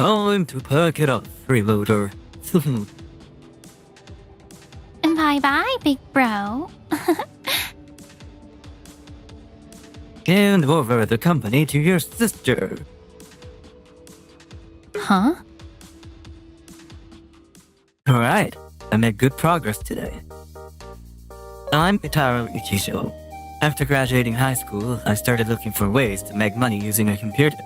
Time to pack it up, freeloader. Bye-bye, big bro. Hand over the company to your sister. Huh? Alright, I made good progress today. I'm Kitaro Ichijo. After graduating high school, I started looking for ways to make money using a computer.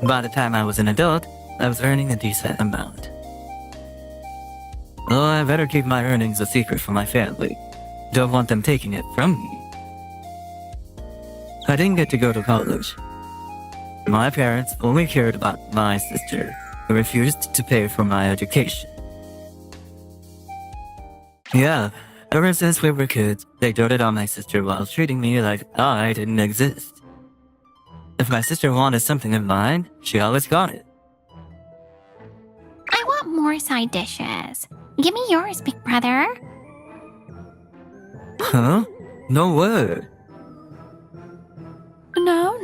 By the time I was an adult, I was earning a decent amount. Oh, I better keep my earnings a secret from my family. Don't want them taking it from me. I didn't get to go to college. My parents only cared about my sister, who refused to pay for my education. Yeah, ever since we were kids, they doted on my sister while treating me like I didn't exist. If my sister wanted something of mine, she always got it. I want more side dishes. Give me yours, big brother. Huh? No way.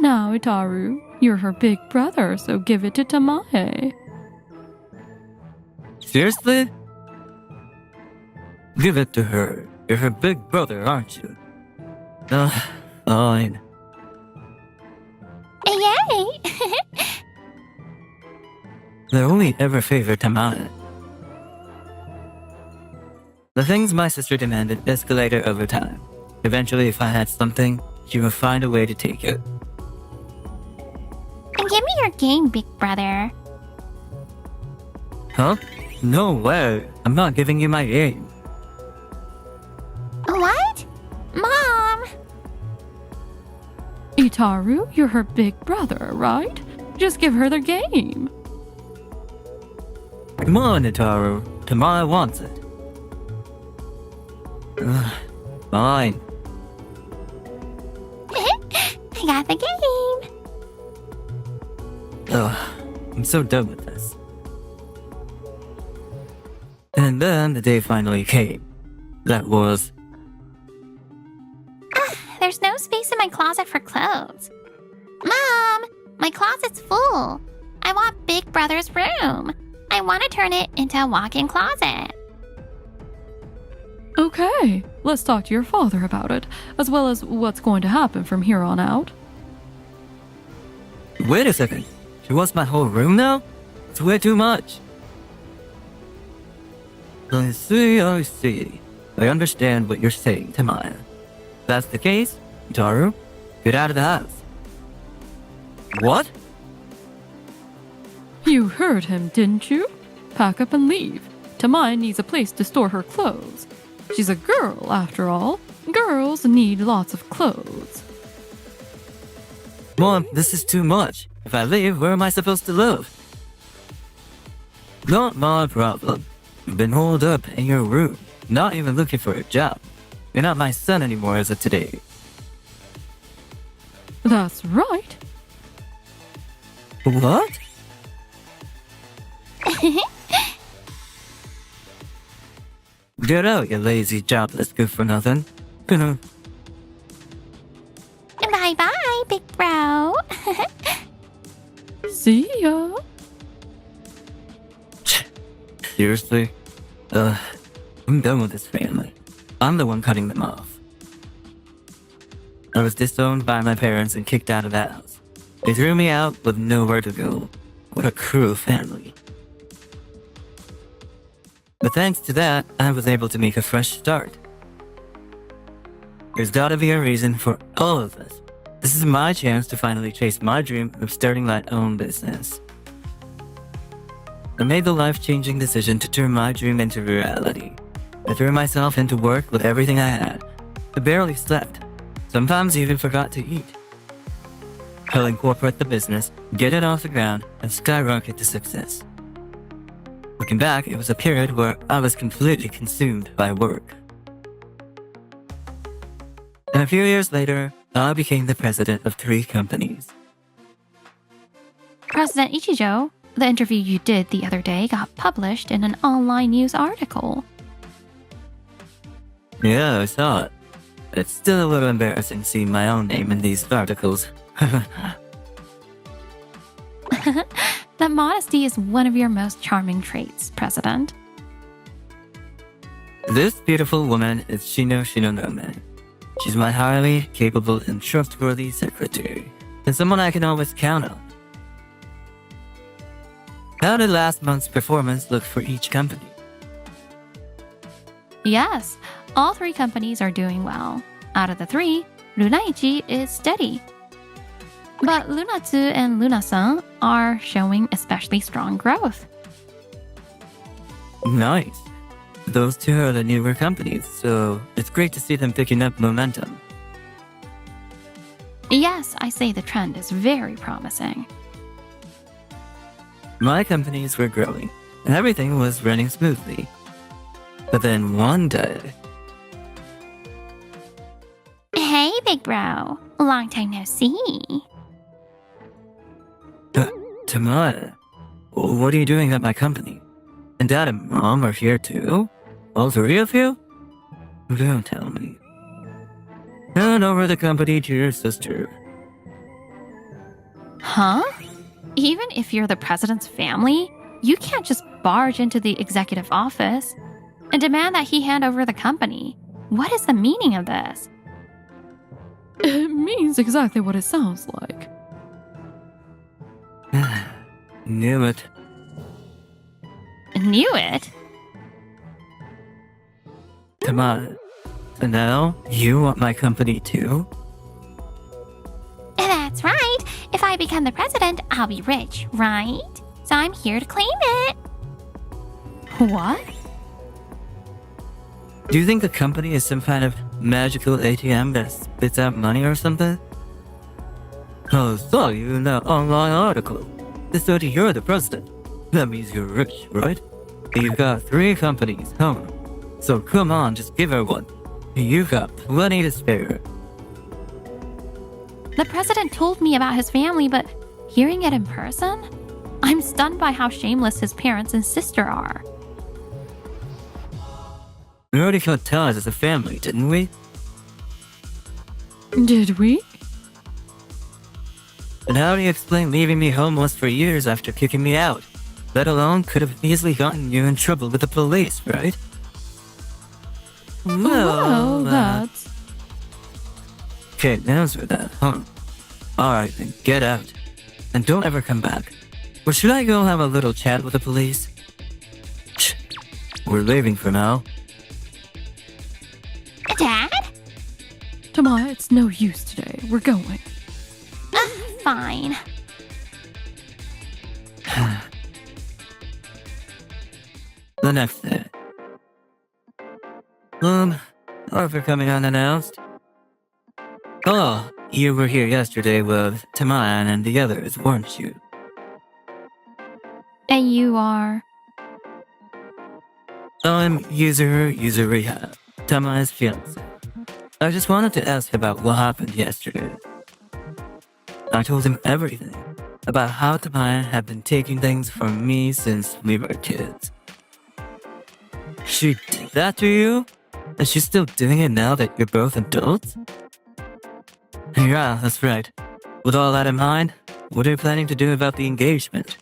Now, Itaru. You're her big brother, so give it to Tamae. Seriously? Give it to her. You're her big brother, aren't you? Fine. Yay! They only ever favored Tamae. The things my sister demanded escalated over time. Eventually, if I had something, she would find a way to take it. Give me your game, big brother. Huh? No way. I'm not giving you my game. What? Mom! Itaru, you're her big brother, right? Just give her the game. Come on, Itaru. Tamae wants it. Fine. I got the game. I'm so done with this. And then the day finally came. That was... There's no space in my closet for clothes. Mom, my closet's full. I want Big Brother's room. I want to turn it into a walk-in closet. Okay, let's talk to your father about it, as well as what's going to happen from here on out. Wait a second. She wants my whole room now? It's way too much. I see. I understand what you're saying, Tamae. If that's the case, Itaru, get out of the house. What? You heard him, didn't you? Pack up and leave. Tamae needs a place to store her clothes. She's a girl, after all. Girls need lots of clothes. Mom, this is too much. If I leave, where am I supposed to live? Not my problem. You've been holed up in your room, not even looking for a job. You're not my son anymore as of today. That's right. What? Get out, you lazy, jobless, good-for-nothing. Bye-bye, big bro. See ya. Seriously? I'm done with this family. I'm the one cutting them off. I was disowned by my parents and kicked out of that house. They threw me out with nowhere to go. What a cruel family. But thanks to that, I was able to make a fresh start. There's gotta be a reason for all of this. This is my chance to finally chase my dream of starting my own business. I made the life-changing decision to turn my dream into reality. I threw myself into work with everything I had. I barely slept. Sometimes even forgot to eat. I'll incorporate the business, get it off the ground, and skyrocket to success. Looking back, it was a period where I was completely consumed by work. And a few years later, I became the president of 3 companies. President Ichijo, the interview you did the other day got published in an online news article. Yeah, I saw it. It's still a little embarrassing seeing my own name in these articles. that modesty is one of your most charming traits, President. This beautiful woman is Shino Shinonome. She's my highly capable and trustworthy secretary, and someone I can always count on. How did last month's performance look for each company? Yes, all 3 companies are doing well. Out of the 3, Lunaichi is steady. But Lunatsu and Lunasan are showing especially strong growth. Nice. Those 2 are the newer companies, so it's great to see them picking up momentum. Yes, I say the trend is very promising. My companies were growing, and everything was running smoothly. But then one day... Hey, big bro. Long time no see. Tamara, what are you doing at my company? And Dad and Mom are here too? All 3 of you? Don't tell me. Hand over the company to your sister. Huh? Even if you're the president's family, you can't just barge into the executive office and demand that he hand over the company. What is the meaning of this? It means exactly what it sounds like. Knew it. Knew it? Tamara, so now you want my company too? That's right. If I become the president, I'll be rich, right? So I'm here to claim it. What? Do you think the company is some kind of magical ATM that spits out money or something? I saw you in that online article. It said you're the president. That means you're rich, right? You've got 3 companies, huh? So come on, just give her one. You've got plenty to spare. The president told me about his family, but hearing it in person? I'm stunned by how shameless his parents and sister are. We already cut ties as a family, didn't we? Did we? And how do you explain leaving me homeless for years after kicking me out? Let alone could have easily gotten you in trouble with the police, right? Well, that's... Okay, answer that, huh? Alright, then get out. And don't ever come back. Or should I go have a little chat with the police? Shh. We're leaving for now. Dad? Tamara, it's no use today. We're going. Fine. The next day. Sorry for coming unannounced. Oh, you were here yesterday with Tamara and the others, weren't you? And you are? I'm User Rehab, Tamara's fiance. I just wanted to ask about what happened yesterday. I told him everything about how Tamara had been taking things from me since we were kids. She did that to you? And she's still doing it now that you're both adults? Yeah, that's right. With all that in mind, what are you planning to do about the engagement?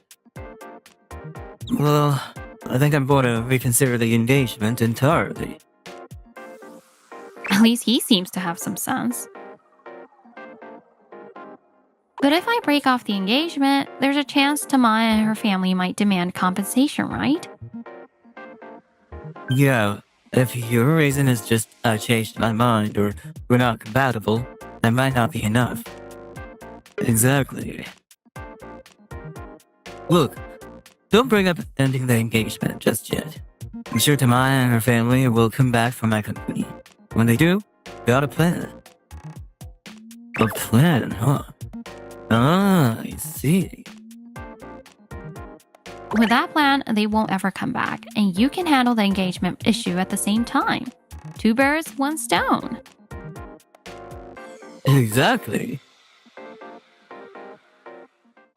Well, I think I'm going to reconsider the engagement entirely. At least he seems to have some sense. But if I break off the engagement, there's a chance Tamaya and her family might demand compensation, right? Yeah, if your reason is just I changed my mind or we're not compatible, that might not be enough. Exactly. Look, don't bring up ending the engagement just yet. I'm sure Tamaya and her family will come back from my company. When they do, got a plan. A plan, huh? Ah, I see. With that plan, they won't ever come back, and you can handle the engagement issue at the same time. 2 birds, 1 stone. Exactly.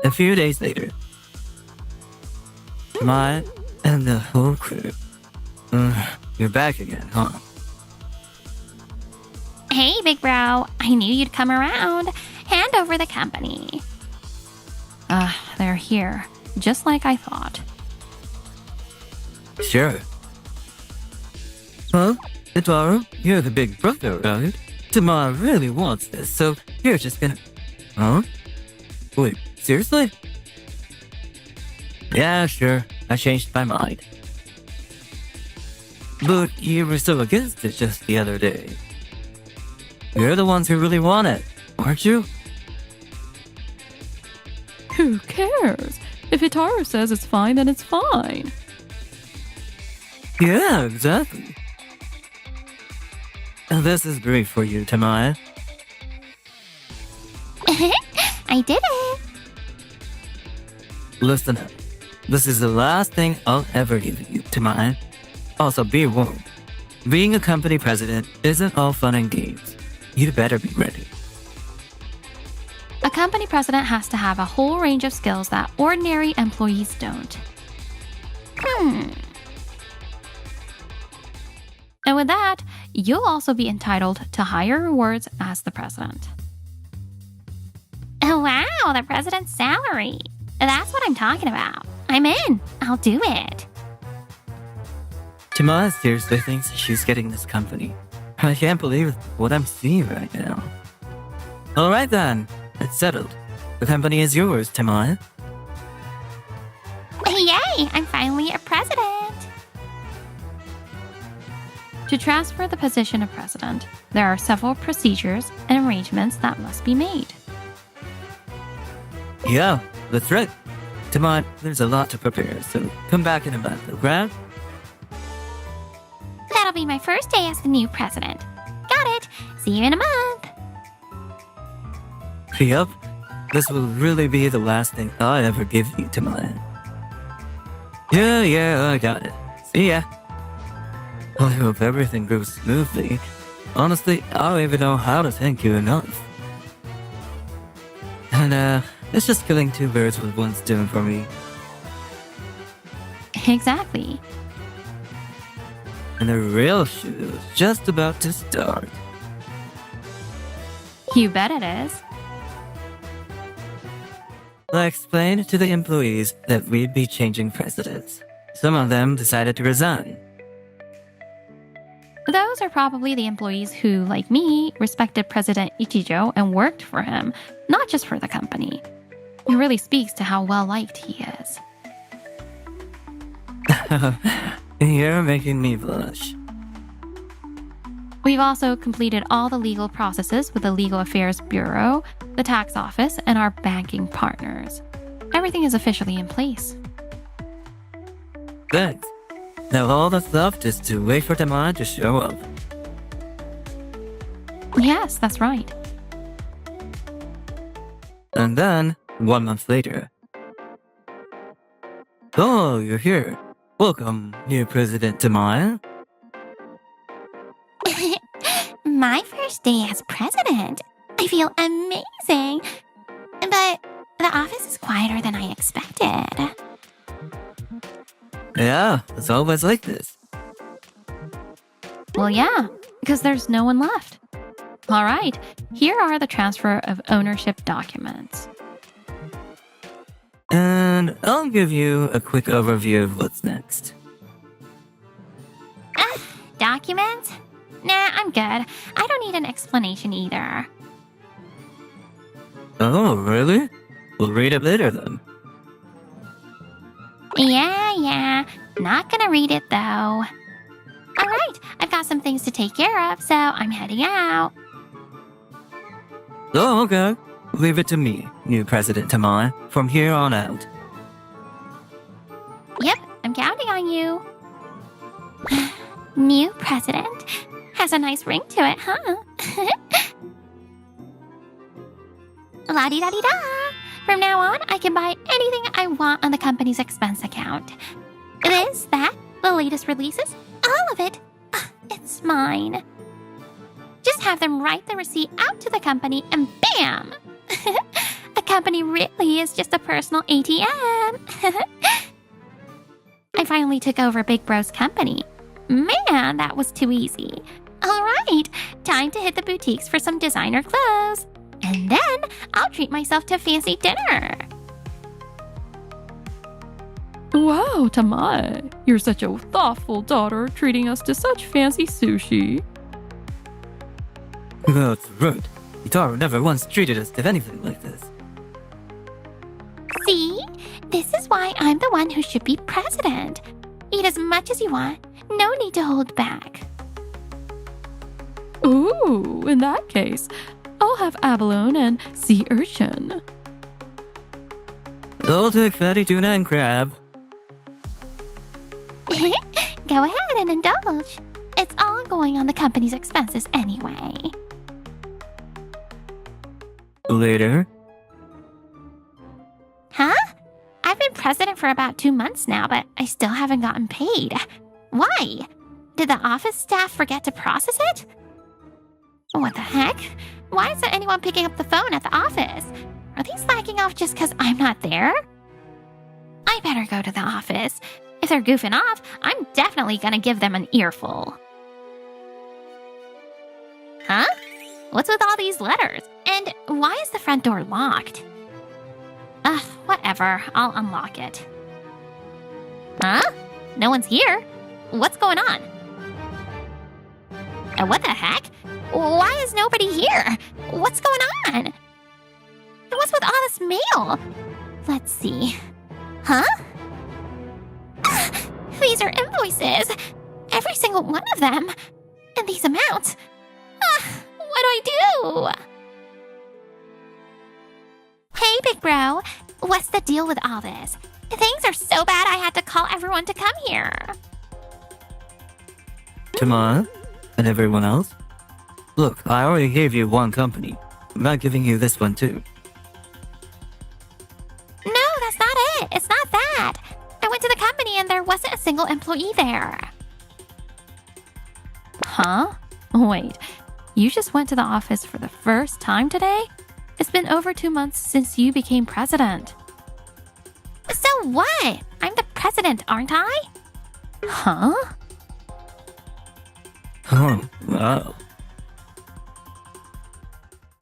A few days later, Tamaya and the whole crew. You're back again, huh? Hey, big bro. I knew you'd come around. Hand over the company. They're here. just like I thought. Sure. Well, Itaru, you're the big brother, right? Tamara really wants this, so you're just gonna... Huh? Wait, seriously? Yeah, sure. I changed my mind. But you were so against it just the other day. You're the ones who really want it, aren't you? Who cares? If Hitaru says it's fine, then it's fine. Yeah, exactly. And this is great for you, Tamaya. I did it. Listen up. This is the last thing I'll ever give you, Tamaya. Also, be warned. Being a company president isn't all fun and games. You better be ready. A company president has to have a whole range of skills that ordinary employees don't. And with that, you'll also be entitled to higher rewards as the president. Oh wow, the president's salary. That's what I'm talking about. I'm in. I'll do it. Tamaya seriously thinks she's getting this company. I can't believe what I'm seeing right now. Alright then, it's settled. The company is yours, Tamaya. Yay, I'm finally a president. To transfer the position of president, there are several procedures and arrangements that must be made. Yeah, that's right. Tamaya, there's a lot to prepare, so come back in a month, okay? That'll be my first day as the new president. Got it. See you in a month. Yup, this will really be the last thing I ever give you, Tamaya. Yeah, I got it. See ya. I hope everything goes smoothly. Honestly, I don't even know how to thank you enough. And, it's just killing two birds with one stone for me. Exactly. And the real show is just about to start. You bet it is. I explained to the employees that we'd be changing presidents. Some of them decided to resign. Those are probably the employees who, like me, respected President Ichijo and worked for him, not just for the company. It really speaks to how well-liked he is. You're making me blush. We've also completed all the legal processes with the Legal Affairs Bureau, the tax office, and our banking partners. Everything is officially in place. Thanks. Now all that's left is to wait for Tamaya to show up. Yes, that's right. And then, 1 month later. Oh, you're here. Welcome, new President Tamaya. My first day as president. I feel amazing. But the office is quieter than I expected. Yeah, it's always like this. Well, yeah, because there's no one left. All right, here are the transfer of ownership documents. And I'll give you a quick overview of what's next. Documents? Nah, I'm good. I don't need an explanation either. Oh, really? We'll read it later then. Yeah. Not gonna read it though. All right, I've got some things to take care of, so I'm heading out. Oh, okay. Leave it to me, new President Tamaya, from here on out. Yep, I'm counting on you. New president? Has a nice ring to it, huh? La-di-da-di-da! From now on, I can buy anything I want on the company's expense account. This, that, the latest releases, all of it. It's mine. Just have them write the receipt out to the company and bam! A company really is just a personal ATM. I finally took over Big Bro's company. Man, that was too easy. All right, time to hit the boutiques for some designer clothes. And then I'll treat myself to a fancy dinner. Wow, Tamai, you're such a thoughtful daughter, treating us to such fancy sushi. That's rude. Itaru never once treated us to anything like this. See? This is why I'm the one who should be president. Eat as much as you want. No need to hold back. Ooh, in that case, I'll have abalone and sea urchin. I'll take fatty tuna and crab. Go ahead and indulge. It's all going on the company's expenses anyway. Later. Huh? I've been president for about 2 months now, but I still haven't gotten paid. Why? Did the office staff forget to process it? What the heck? Why isn't anyone picking up the phone at the office? Are they slacking off just because I'm not there? I better go to the office. If they're goofing off, I'm definitely gonna give them an earful. Huh? What's with all these letters? And why is the front door locked? Ugh, whatever. I'll unlock it. Huh? No one's here? What's going on? What the heck? Why is nobody here? What's going on? What's with all this mail? Let's see. Huh? These are invoices. Every single one of them. And these amounts. What do I do? Hey, big bro. What's the deal with all this? Things are so bad I had to call everyone to come here. Tamara? And everyone else? Look, I already gave you one company. I'm not giving you this one too. No, that's not it. It's not that. I went to the company and there wasn't a single employee there. Huh? Wait, you just went to the office for the first time today? It's been over 2 months since you became president. So what? I'm the president, aren't I? Huh? Oh, wow.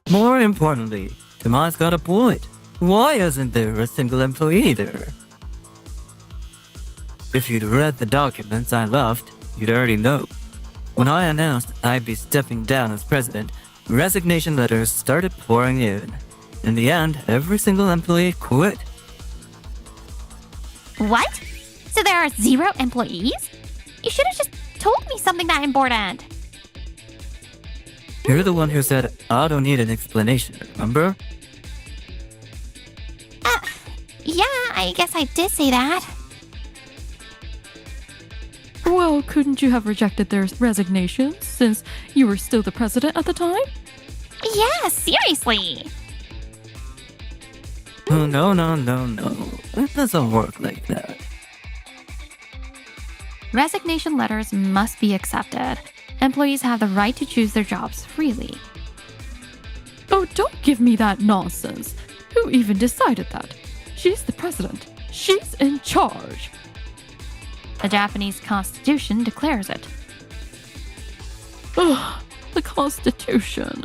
More importantly, Tomas got a point. Why isn't there a single employee there? If you'd read the documents I left, you'd already know. When I announced I'd be stepping down as president, resignation letters started pouring in. In the end, every single employee quit. What? So there are 0 employees? You should have just told me something that important. You're the one who said, I don't need an explanation, remember? Yeah, I guess I did say that. Well, couldn't you have rejected their resignations since you were still the president at the time? Yeah, seriously. Oh, no. It doesn't work like that. Resignation letters must be accepted. Employees have the right to choose their jobs freely. Oh, don't give me that nonsense. Who even decided that? She's the president. She's in charge. The Japanese Constitution declares it. Ugh, the Constitution.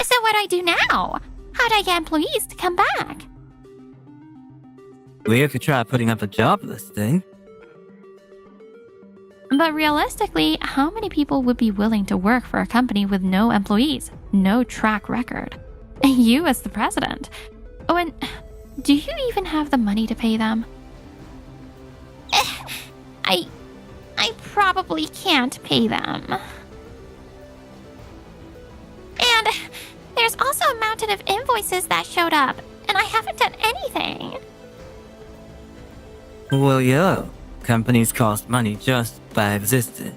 So what do I do now? How do I get employees to come back? We could try putting up a job listing. But realistically, how many people would be willing to work for a company with no employees, no track record? You as the president. Oh, and do you even have the money to pay them? I probably can't pay them. And there's also a mountain of invoices that showed up, and I haven't done anything. Well, yeah. Companies cost money just by existing.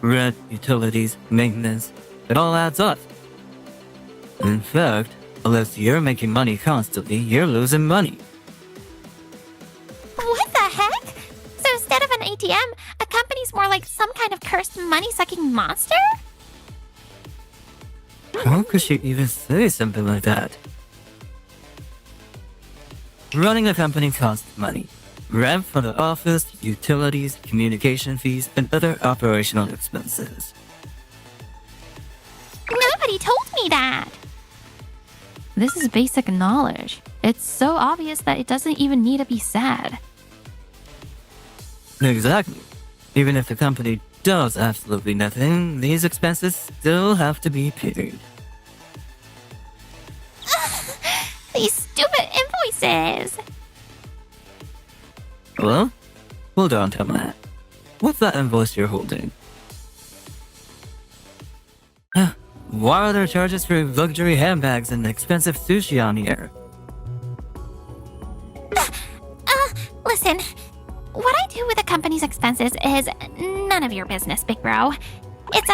Rent, utilities, maintenance, it all adds up. In fact, unless you're making money constantly, you're losing money. What the heck? So instead of an ATM, a company's more like some kind of cursed money-sucking monster? How could she even say something like that? Running a company costs money. Rent for the office, utilities, communication fees, and other operational expenses. Nobody told me that. This is basic knowledge. It's so obvious that it doesn't even need to be said. Exactly. Even if the company does absolutely nothing, these expenses still have to be paid. These stupid invoices! Well, hold on, Tama. What's that invoice you're holding? Why are there charges for luxury handbags and expensive sushi on here? Listen, what I do with the company's expenses is none of your business, big bro. It's,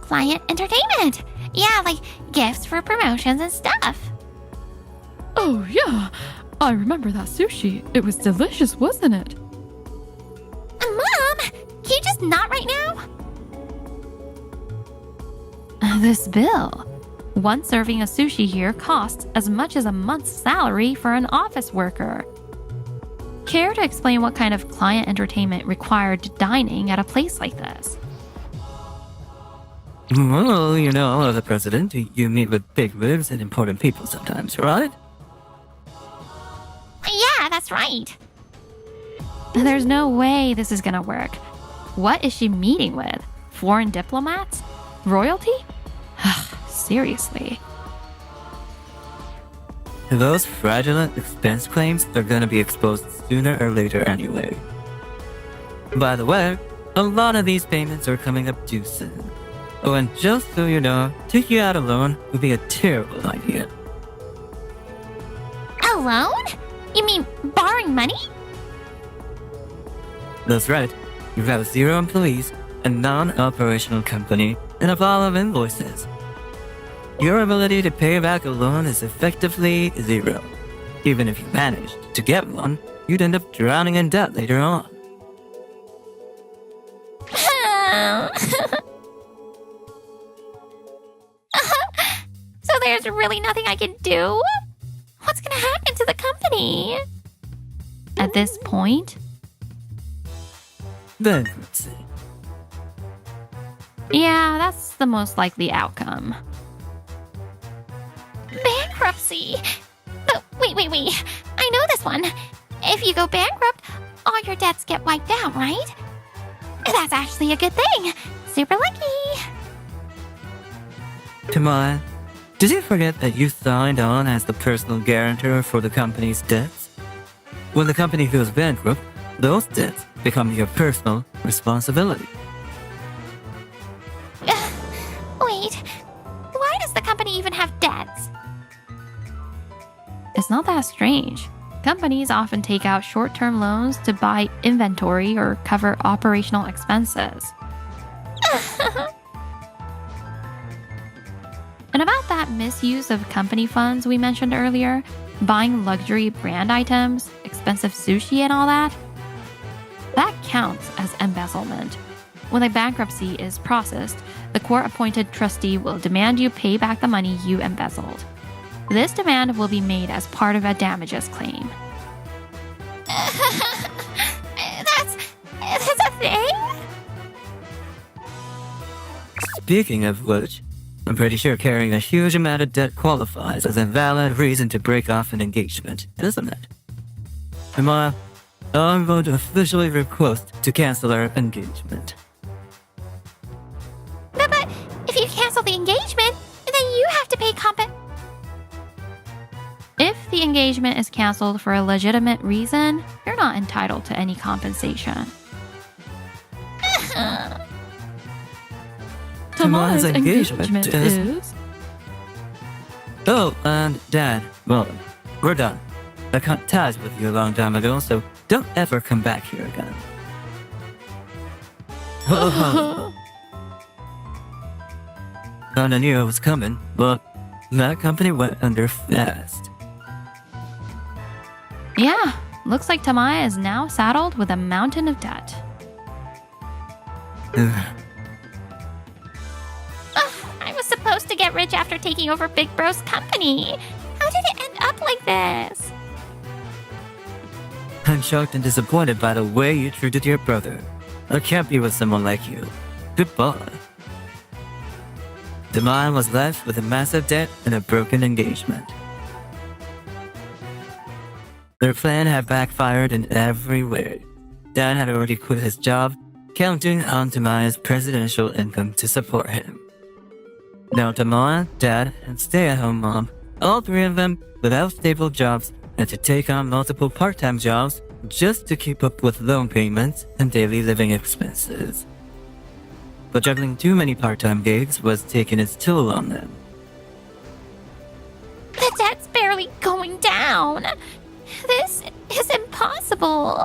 client entertainment. Yeah, like gifts for promotions and stuff. Oh, yeah. I remember that sushi. It was delicious, wasn't it? Mom, can you just not right now? This bill. One serving of sushi here costs as much as a month's salary for an office worker. Care to explain what kind of client entertainment required dining at a place like this? Well, you know, as a president, you meet with bigwigs and important people sometimes, right? Yeah, that's right. There's no way this is gonna work. What is she meeting with? Foreign diplomats? Royalty? Seriously. Those fraudulent expense claims are gonna be exposed sooner or later anyway. By the way, a lot of these payments are coming up due soon. Oh, and just so you know, taking out a loan would be a terrible idea. A loan? You mean borrowing money? That's right. You have 0 employees, a non-operational company, and a pile of invoices. Your ability to pay back a loan is effectively 0. Even if you managed to get one, you'd end up drowning in debt later on. So there's really nothing I can do? What's gonna happen to the company? At this point, Bankruptcy. yeah, that's the most likely outcome. Bankruptcy. But wait. I know this one. If you go bankrupt, all your debts get wiped out, right? That's actually a good thing. Super lucky. Come on. Did you forget that you signed on as the personal guarantor for the company's debts? When the company goes bankrupt, those debts become your personal responsibility. Wait, why does the company even have debts? It's not that strange. Companies often take out short-term loans to buy inventory or cover operational expenses. And about that misuse of company funds we mentioned earlier, buying luxury brand items, expensive sushi and all that, that counts as embezzlement. When a bankruptcy is processed, the court-appointed trustee will demand you pay back the money you embezzled. This demand will be made as part of a damages claim. That's a thing? Speaking of which, I'm pretty sure carrying a huge amount of debt qualifies as a valid reason to break off an engagement, doesn't it? Amaya, I'm going to officially request to cancel our engagement. But if you cancel the engagement, then you have to pay If the engagement is canceled for a legitimate reason, you're not entitled to any compensation. Tamaya's engagement is- is... Oh, and Dad, well, we're done. I cut ties with you a long time ago, so don't ever come back here again. Kinda knew I was coming, but that company went under fast. Yeah, looks like Tamaya is now saddled with a mountain of debt. I was supposed to get rich after taking over Big Bro's company. How did it end up like this? I'm shocked and disappointed by the way you treated your brother. I can't be with someone like you. Goodbye. Tamaya was left with a massive debt and a broken engagement. Their plan had backfired in every way. Dad had already quit his job, counting on Tamaya's presidential income to support him. Now Tamaya, Dad, and stay-at-home mom, all three of them without stable jobs, had to take on multiple part-time jobs just to keep up with loan payments and daily living expenses. But juggling too many part-time gigs was taking its toll on them. The debt's barely going down. This is impossible.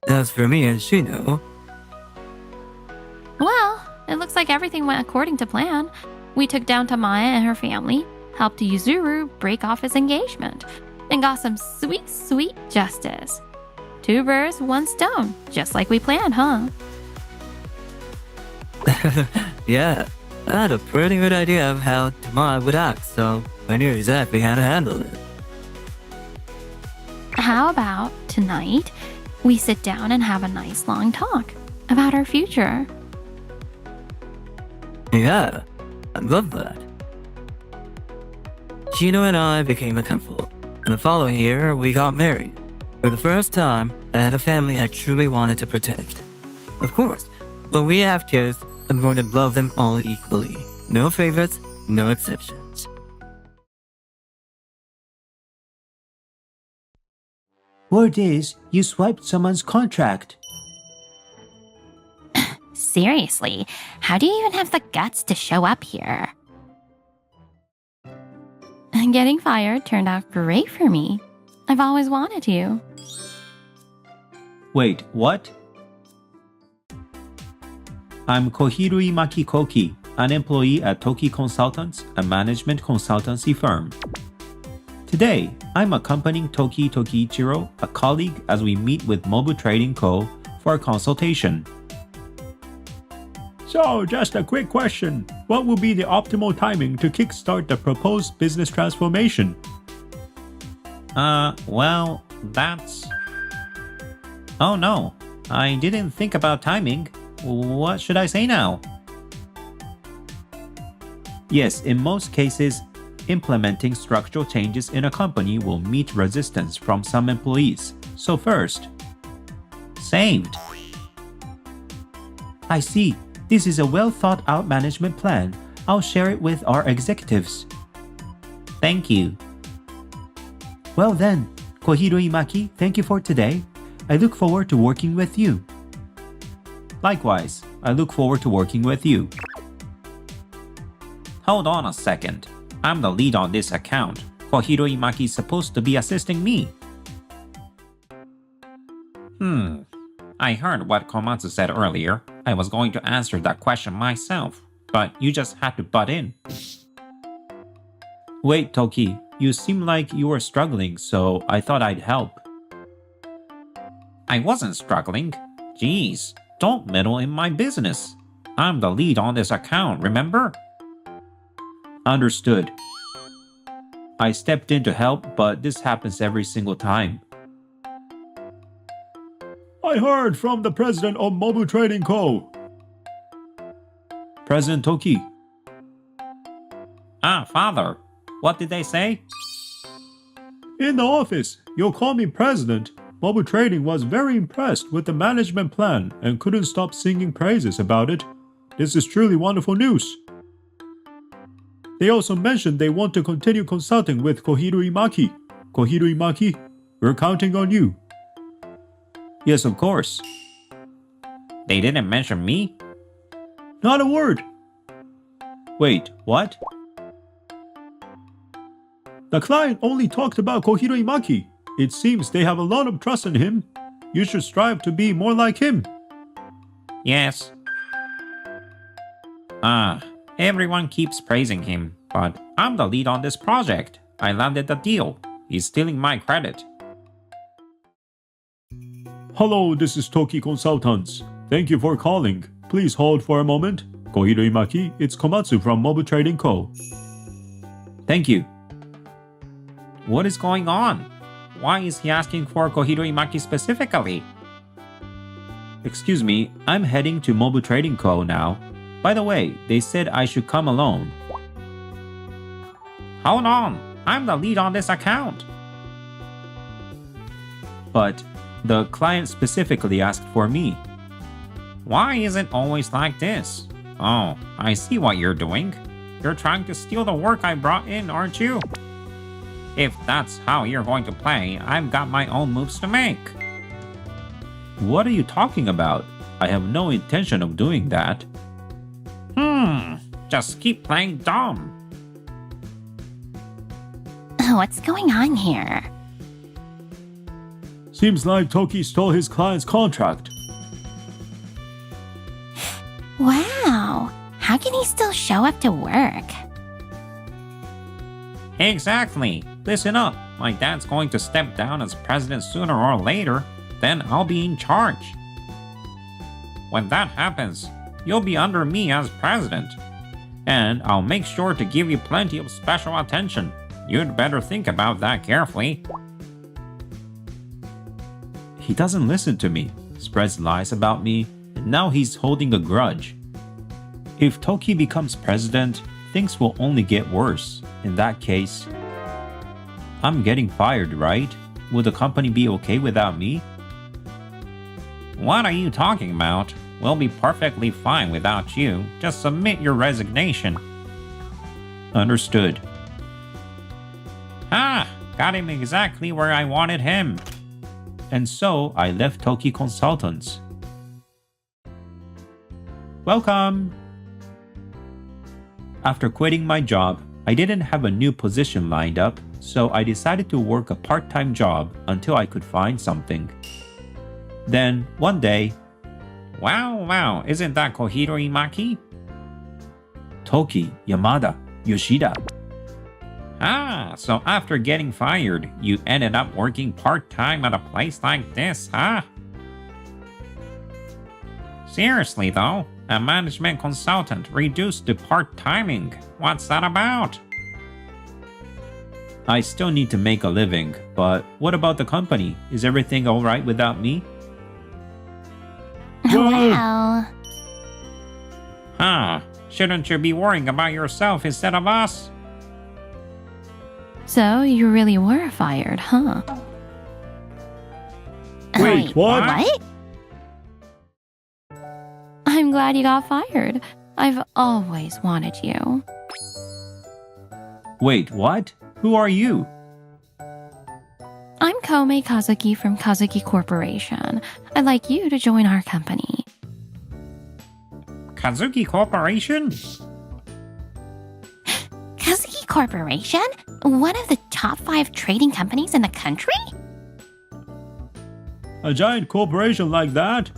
As for me and Shino, Well, it looks like everything went according to plan. We took down Tamaya and her family, helped Yuzuru break off his engagement, and got some sweet, sweet justice. 2 birds, 1 stone, just like we planned, huh? yeah, I had a pretty good idea of how Tamaya would act, so I knew exactly how to handle it. How about tonight we sit down and have a nice long talk about our future? Yeah, I love that. Shino and I became a couple, and the following year we got married. For the first time, I had a family I truly wanted to protect. Of course, when we have kids, I'm going to love them all equally. No favorites, no exceptions. Word is, you swiped someone's contract. Seriously, how do you even have the guts to show up here? And getting fired turned out great for me. I've always wanted to. Wait, what? I'm Kohirui Maki Koki, an employee at Toki Consultants, a management consultancy firm. Today, I'm accompanying Toki Tokiichiro, a colleague, as we meet with Mobu Trading Co. for a consultation. So, just a quick question. What will be the optimal timing to kickstart the proposed business transformation? Well, that's... Oh no, I didn't think about timing. What should I say now? Yes, in most cases, implementing structural changes in a company will meet resistance from some employees. So first, saved. I see. This is a well thought out management plan. I'll share it with our executives. Thank you. Well then, Kohirui Maki, thank you for today. I look forward to working with you. Likewise, I look forward to working with you. Hold on a second. I'm the lead on this account. Kohirui Maki is supposed to be assisting me. I heard what Komatsu said earlier. I was going to answer that question myself, but you just had to butt in. Wait, Toki, you seem like you were struggling, so I thought I'd help. I wasn't struggling. Jeez, don't meddle in my business. I'm the lead on this account, remember? Understood. I stepped in to help, but this happens every single time. I heard from the president of Mobu Trading Co. President Toki. Father. What did they say? In the office, you'll call me president. Mobu Trading was very impressed with the management plan and couldn't stop singing praises about it. This is truly wonderful news. They also mentioned they want to continue consulting with Kohirui Maki. Kohirui Maki, we're counting on you. Yes, of course. They didn't mention me? Not a word. Wait, what? The client only talked about Kohirui Maki. It seems they have a lot of trust in him. You should strive to be more like him. Yes. Everyone keeps praising him, but I'm the lead on this project. I landed the deal. He's stealing my credit. Hello, this is Toki Consultants. Thank you for calling. Please hold for a moment. Kohirui Maki, it's Komatsu from Mobu Trading Co. Thank you. What is going on? Why is he asking for Kohirui Maki specifically? Excuse me, I'm heading to Mobu Trading Co. now. By the way, they said I should come alone. Hold on, I'm the lead on this account. but the client specifically asked for me. Why is it always like this? Oh, I see what you're doing. You're trying to steal the work I brought in, aren't you? If that's how you're going to play, I've got my own moves to make. What are you talking about? I have no intention of doing that. Just keep playing dumb. What's going on here? Seems like Toki stole his client's contract. Wow, how can he still show up to work? Exactly. Listen up. My dad's going to step down as president sooner or later. Then I'll be in charge. When that happens, you'll be under me as president. And I'll make sure to give you plenty of special attention. You'd better think about that carefully. He doesn't listen to me, spreads lies about me, and now he's holding a grudge. If Toki becomes president, things will only get worse. In that case, I'm getting fired, right? Will the company be okay without me? What are you talking about? We'll be perfectly fine without you. Just submit your resignation. Understood. Got him exactly where I wanted him. And so I left Toki Consultants. Welcome! After quitting my job, I didn't have a new position lined up, so I decided to work a part-time job until I could find something. Then, one day, Wow, isn't that Kohiro Imaki? Toki, Yamada, Yoshida. So after getting fired, you ended up working part-time at a place like this, huh? Seriously though, a management consultant reduced to part-timing. What's that about? I still need to make a living, but what about the company? Is everything alright without me? Well, Shouldn't you be worrying about yourself instead of us? So you really were fired, huh? Wait, what? I'm glad you got fired. I've always wanted you. Wait, what? Who are you? I'm Komei Kazuki from Kazuki Corporation. I'd like you to join our company. Kazuki Corporation? Kazuki Corporation? One of the top 5 trading companies in the country? A giant corporation like that?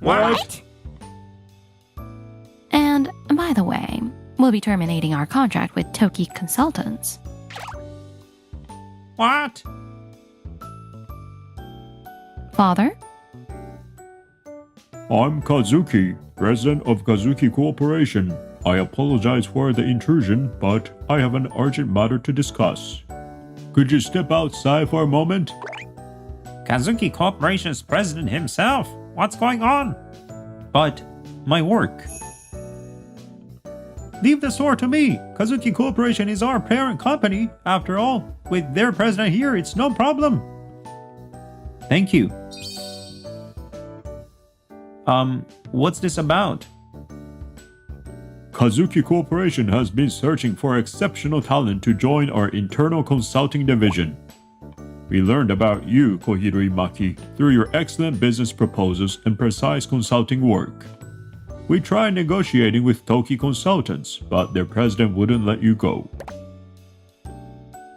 What? And by the way, we'll be terminating our contract with Toki Consultants. What? Father? I'm Kazuki, president of Kazuki Corporation. I apologize for the intrusion, but I have an urgent matter to discuss. Could you step outside for a moment? Kazuki Corporation's president himself? What's going on? But my work. Leave the store to me. Kazuki Corporation is our parent company. After all, with their president here, it's no problem. Thank you. What's this about? Kazuki Corporation has been searching for exceptional talent to join our internal consulting division. We learned about you, Kohiro Imaki, through your excellent business proposals and precise consulting work. We tried negotiating with Toki Consultants, but their president wouldn't let you go.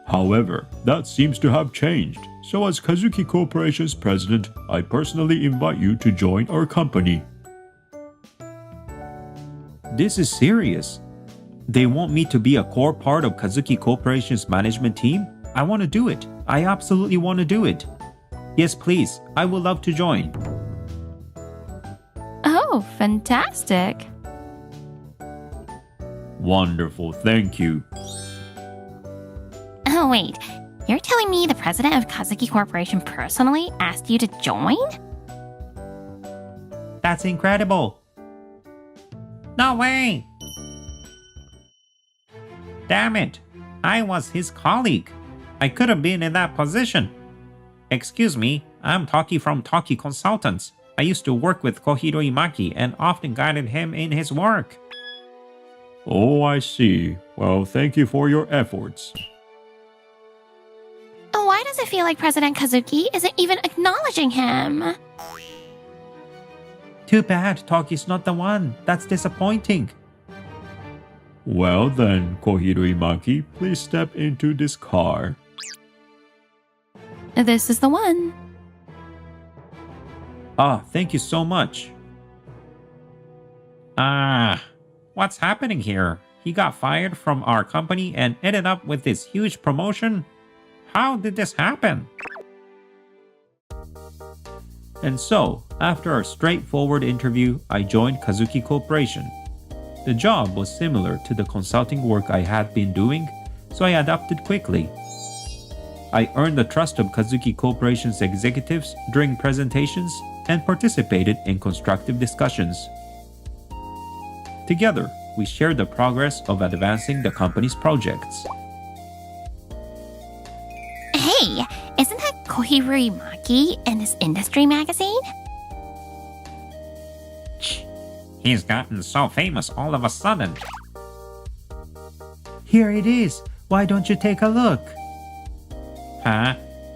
However, that seems to have changed, so as Kazuki Corporation's president, I personally invite you to join our company. This is serious. They want me to be a core part of Kazuki Corporation's management team? I want to do it. I absolutely want to do it. Yes, please. I would love to join. Oh, fantastic. Wonderful, thank you. Oh, wait. You're telling me the president of Kazuki Corporation personally asked you to join? That's incredible. No way! Damn it! I was his colleague. I could have been in that position. Excuse me, I'm Taki from Taki Consultants. I used to work with Kohiro Imaki and often guided him in his work. Oh, I see. Well, thank you for your efforts. Why does it feel like President Kazuki isn't even acknowledging him? Too bad Taki's not the one. That's disappointing. Well then, Kohiro Imaki, please step into this car. This is the one. Ah, thank you so much. What's happening here? He got fired from our company and ended up with this huge promotion? How did this happen? And so, after a straightforward interview, I joined Kazuki Corporation. The job was similar to the consulting work I had been doing, so I adapted quickly. I earned the trust of Kazuki Corporation's executives during presentations and participated in constructive discussions. Together, we shared the progress of advancing the company's projects. Hey, isn't that Kohiro Imaki in this industry magazine? He's gotten so famous all of a sudden. Here it is. Why don't you take a look? Huh?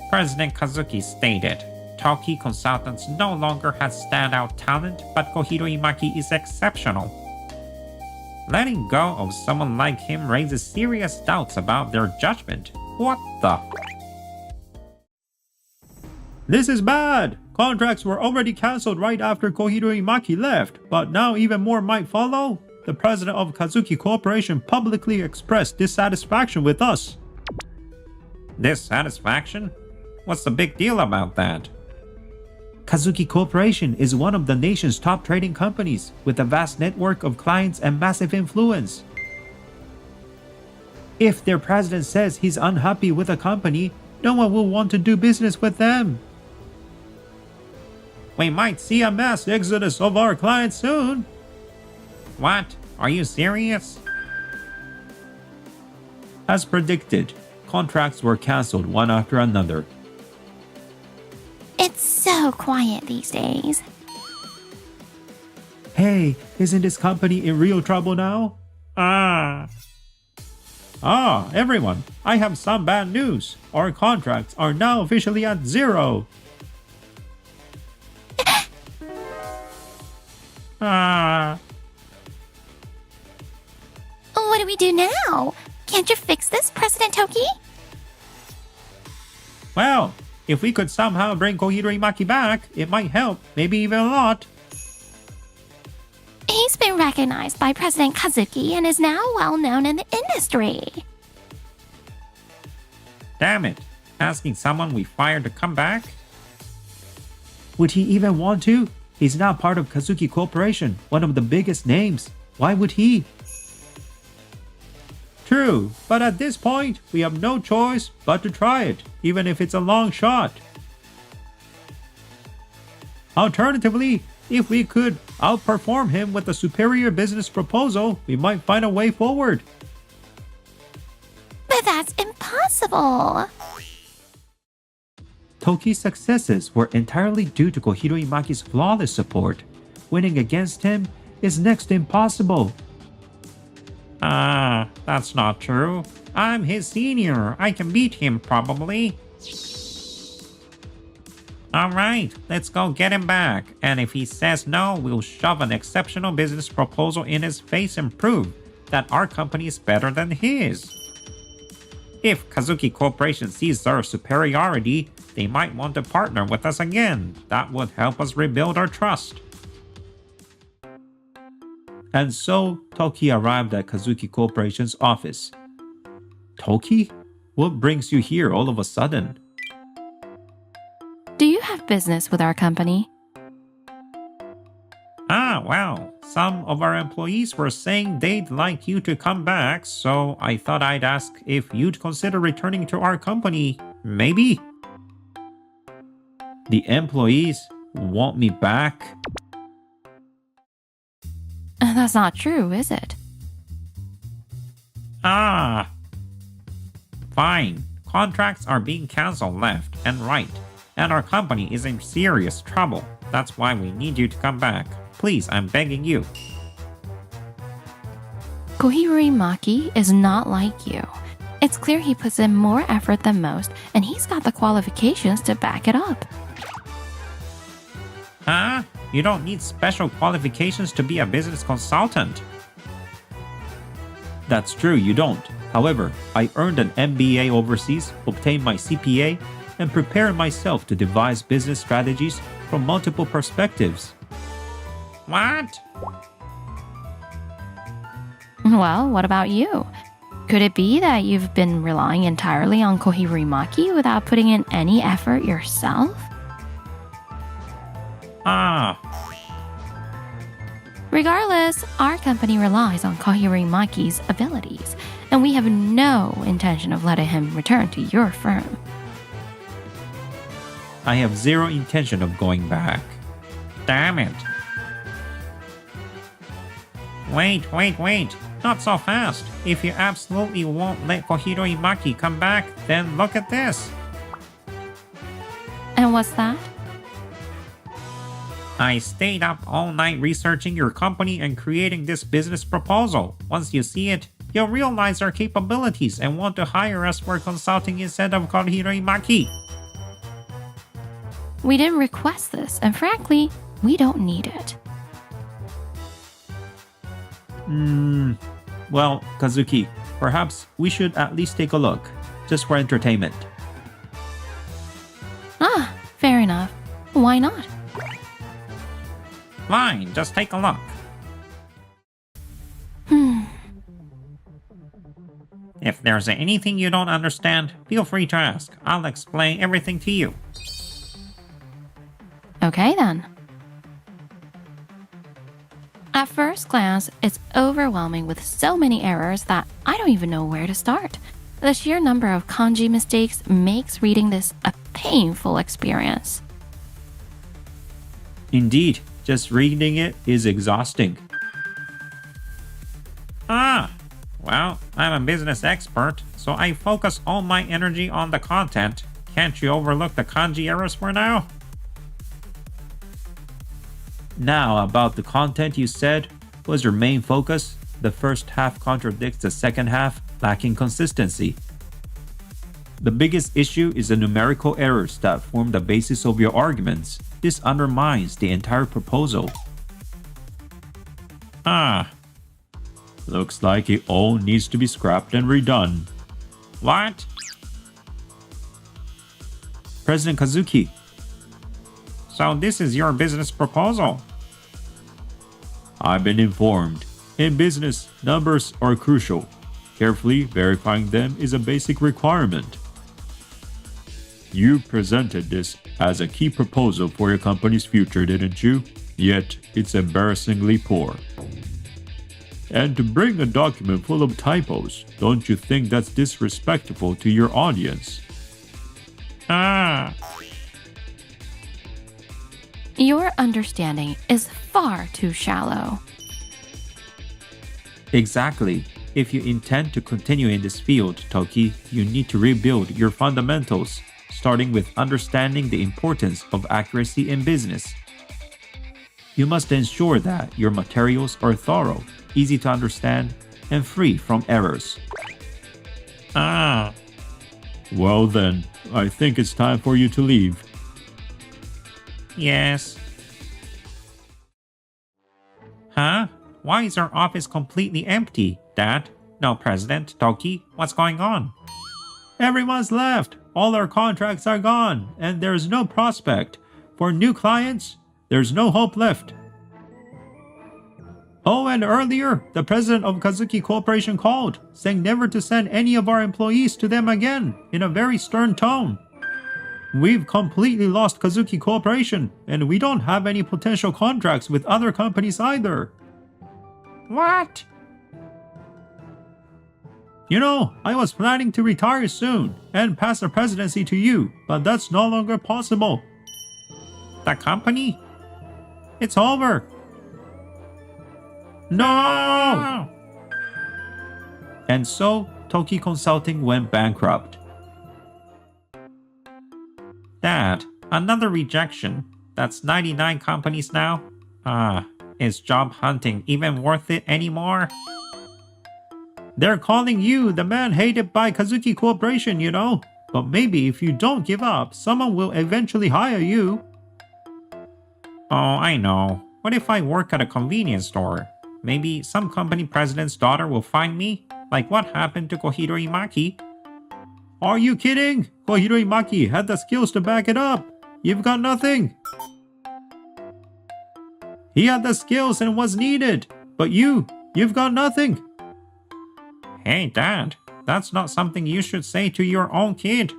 President Kazuki stated, Toki Consultants no longer has standout talent, but Kohiro Imaki is exceptional. Letting go of someone like him raises serious doubts about their judgment. What the? This is bad! Contracts were already cancelled right after Kohiro Imaki left, but now even more might follow? The president of Kazuki Corporation publicly expressed dissatisfaction with us. Dissatisfaction? What's the big deal about that? Kazuki Corporation is one of the nation's top trading companies with a vast network of clients and massive influence. If their president says he's unhappy with a company, no one will want to do business with them. We might see a mass exodus of our clients soon. What? Are you serious? As predicted, contracts were cancelled one after another. It's so quiet these days. Hey, isn't this company in real trouble now? Everyone, I have some bad news. Our contracts are now officially at zero. What do we do now? Can't you fix this, President Toki? Well, if we could somehow bring Kohiro Imaki back, it might help, maybe even a lot. He's been recognized by President Kazuki and is now well known in the industry. Damn it. Asking someone we fired to come back? Would he even want to? He's now part of Kazuki Corporation, one of the biggest names. Why would he? True, but at this point, we have no choice but to try it, even if it's a long shot. Alternatively, if we could outperform him with a superior business proposal, we might find a way forward. But that's impossible. Toki's successes were entirely due to Kohiro Imaki's flawless support. Winning against him is next to impossible. That's not true. I'm his senior. I can beat him probably. Alright, let's go get him back. And if he says no, we'll shove an exceptional business proposal in his face and prove that our company is better than his. If Kazuki Corporation sees our superiority, they might want to partner with us again. That would help us rebuild our trust. And so, Toki arrived at Kazuki Corporation's office. Toki? What brings you here all of a sudden? Do you have business with our company? Well, some of our employees were saying they'd like you to come back, so I thought I'd ask if you'd consider returning to our company. Maybe? The employees want me back? That's not true, is it? Fine. Contracts are being cancelled left and right. and our company is in serious trouble. That's why we need you to come back. Please, I'm begging you. Kohiri Maki is not like you. It's clear he puts in more effort than most, and he's got the qualifications to back it up. Huh? You don't need special qualifications to be a business consultant. That's true, you don't. However, I earned an MBA overseas, obtained my CPA, and prepared myself to devise business strategies from multiple perspectives. What? Well, what about you? Could it be that you've been relying entirely on Kohiri Maki without putting in any effort yourself? Ah, Regardless, our company relies on Kohiri Maki's abilities, and we have no intention of letting him return to your firm. I have zero intention of going back. damn it. Wait. Not so fast. If you absolutely won't let Kohiro Imaki come back, then look at this. And what's that? I stayed up all night researching your company and creating this business proposal. Once you see it, you'll realize our capabilities and want to hire us for consulting instead of Kohiro Imaki. We didn't request this, and frankly, we don't need it. Well, Kazuki, perhaps we should at least take a look, just for entertainment. Ah, fair enough. Why not? Fine, just take a look. If there's anything you don't understand, feel free to ask. I'll explain everything to you. Okay then. At first glance, it's overwhelming with so many errors that I don't even know where to start. The sheer number of kanji mistakes makes reading this a painful experience. Indeed, just reading it is exhausting. Well, I'm a business expert, so I focus all my energy on the content. Can't you overlook the kanji errors for now? Now, about the content you said was your main focus. The first half contradicts the second half, lacking consistency. The biggest issue is the numerical errors that form the basis of your arguments. This undermines the entire proposal. Looks like it all needs to be scrapped and redone. What? President Kazuki, So this is your business proposal? I've been informed. In business, numbers are crucial. Carefully verifying them is a basic requirement. You presented this as a key proposal for your company's future, didn't you? Yet, it's embarrassingly poor. And to bring a document full of typos, don't you think that's disrespectful to your audience? Your understanding is far too shallow. Exactly. If you intend to continue in this field, Toki, you need to rebuild your fundamentals, starting with understanding the importance of accuracy in business. You must ensure that your materials are thorough, easy to understand, and free from errors. Well then, I think it's time for you to leave. Yes. Huh? Why is our office completely empty, Dad? No President, Toki, what's going on? Everyone's left. All our contracts are gone, and there's no prospect. For new clients, there's no hope left. Oh, and earlier, the president of Kazuki Corporation called, saying never to send any of our employees to them again, in a very stern tone. We've completely lost Kazuki Corporation, and we don't have any potential contracts with other companies either. What? You know, I was planning to retire soon and pass the presidency to you, but that's no longer possible. The company? It's over. No! And so, Toki Consulting went bankrupt. Dad, Another rejection. That's 99 companies now? Is job hunting even worth it anymore? They're calling you the man hated by Kazuki Corporation, you know. But maybe if you don't give up, someone will eventually hire you. Oh, I know. What if I work at a convenience store? Maybe some company president's daughter will find me? Like what happened to Kohiro Imaki? Are you kidding? Kohiro Imaki had the skills to back it up. You've got nothing. He had the skills and was needed. But you've got nothing. Hey, Dad. That's not something you should say to your own kid.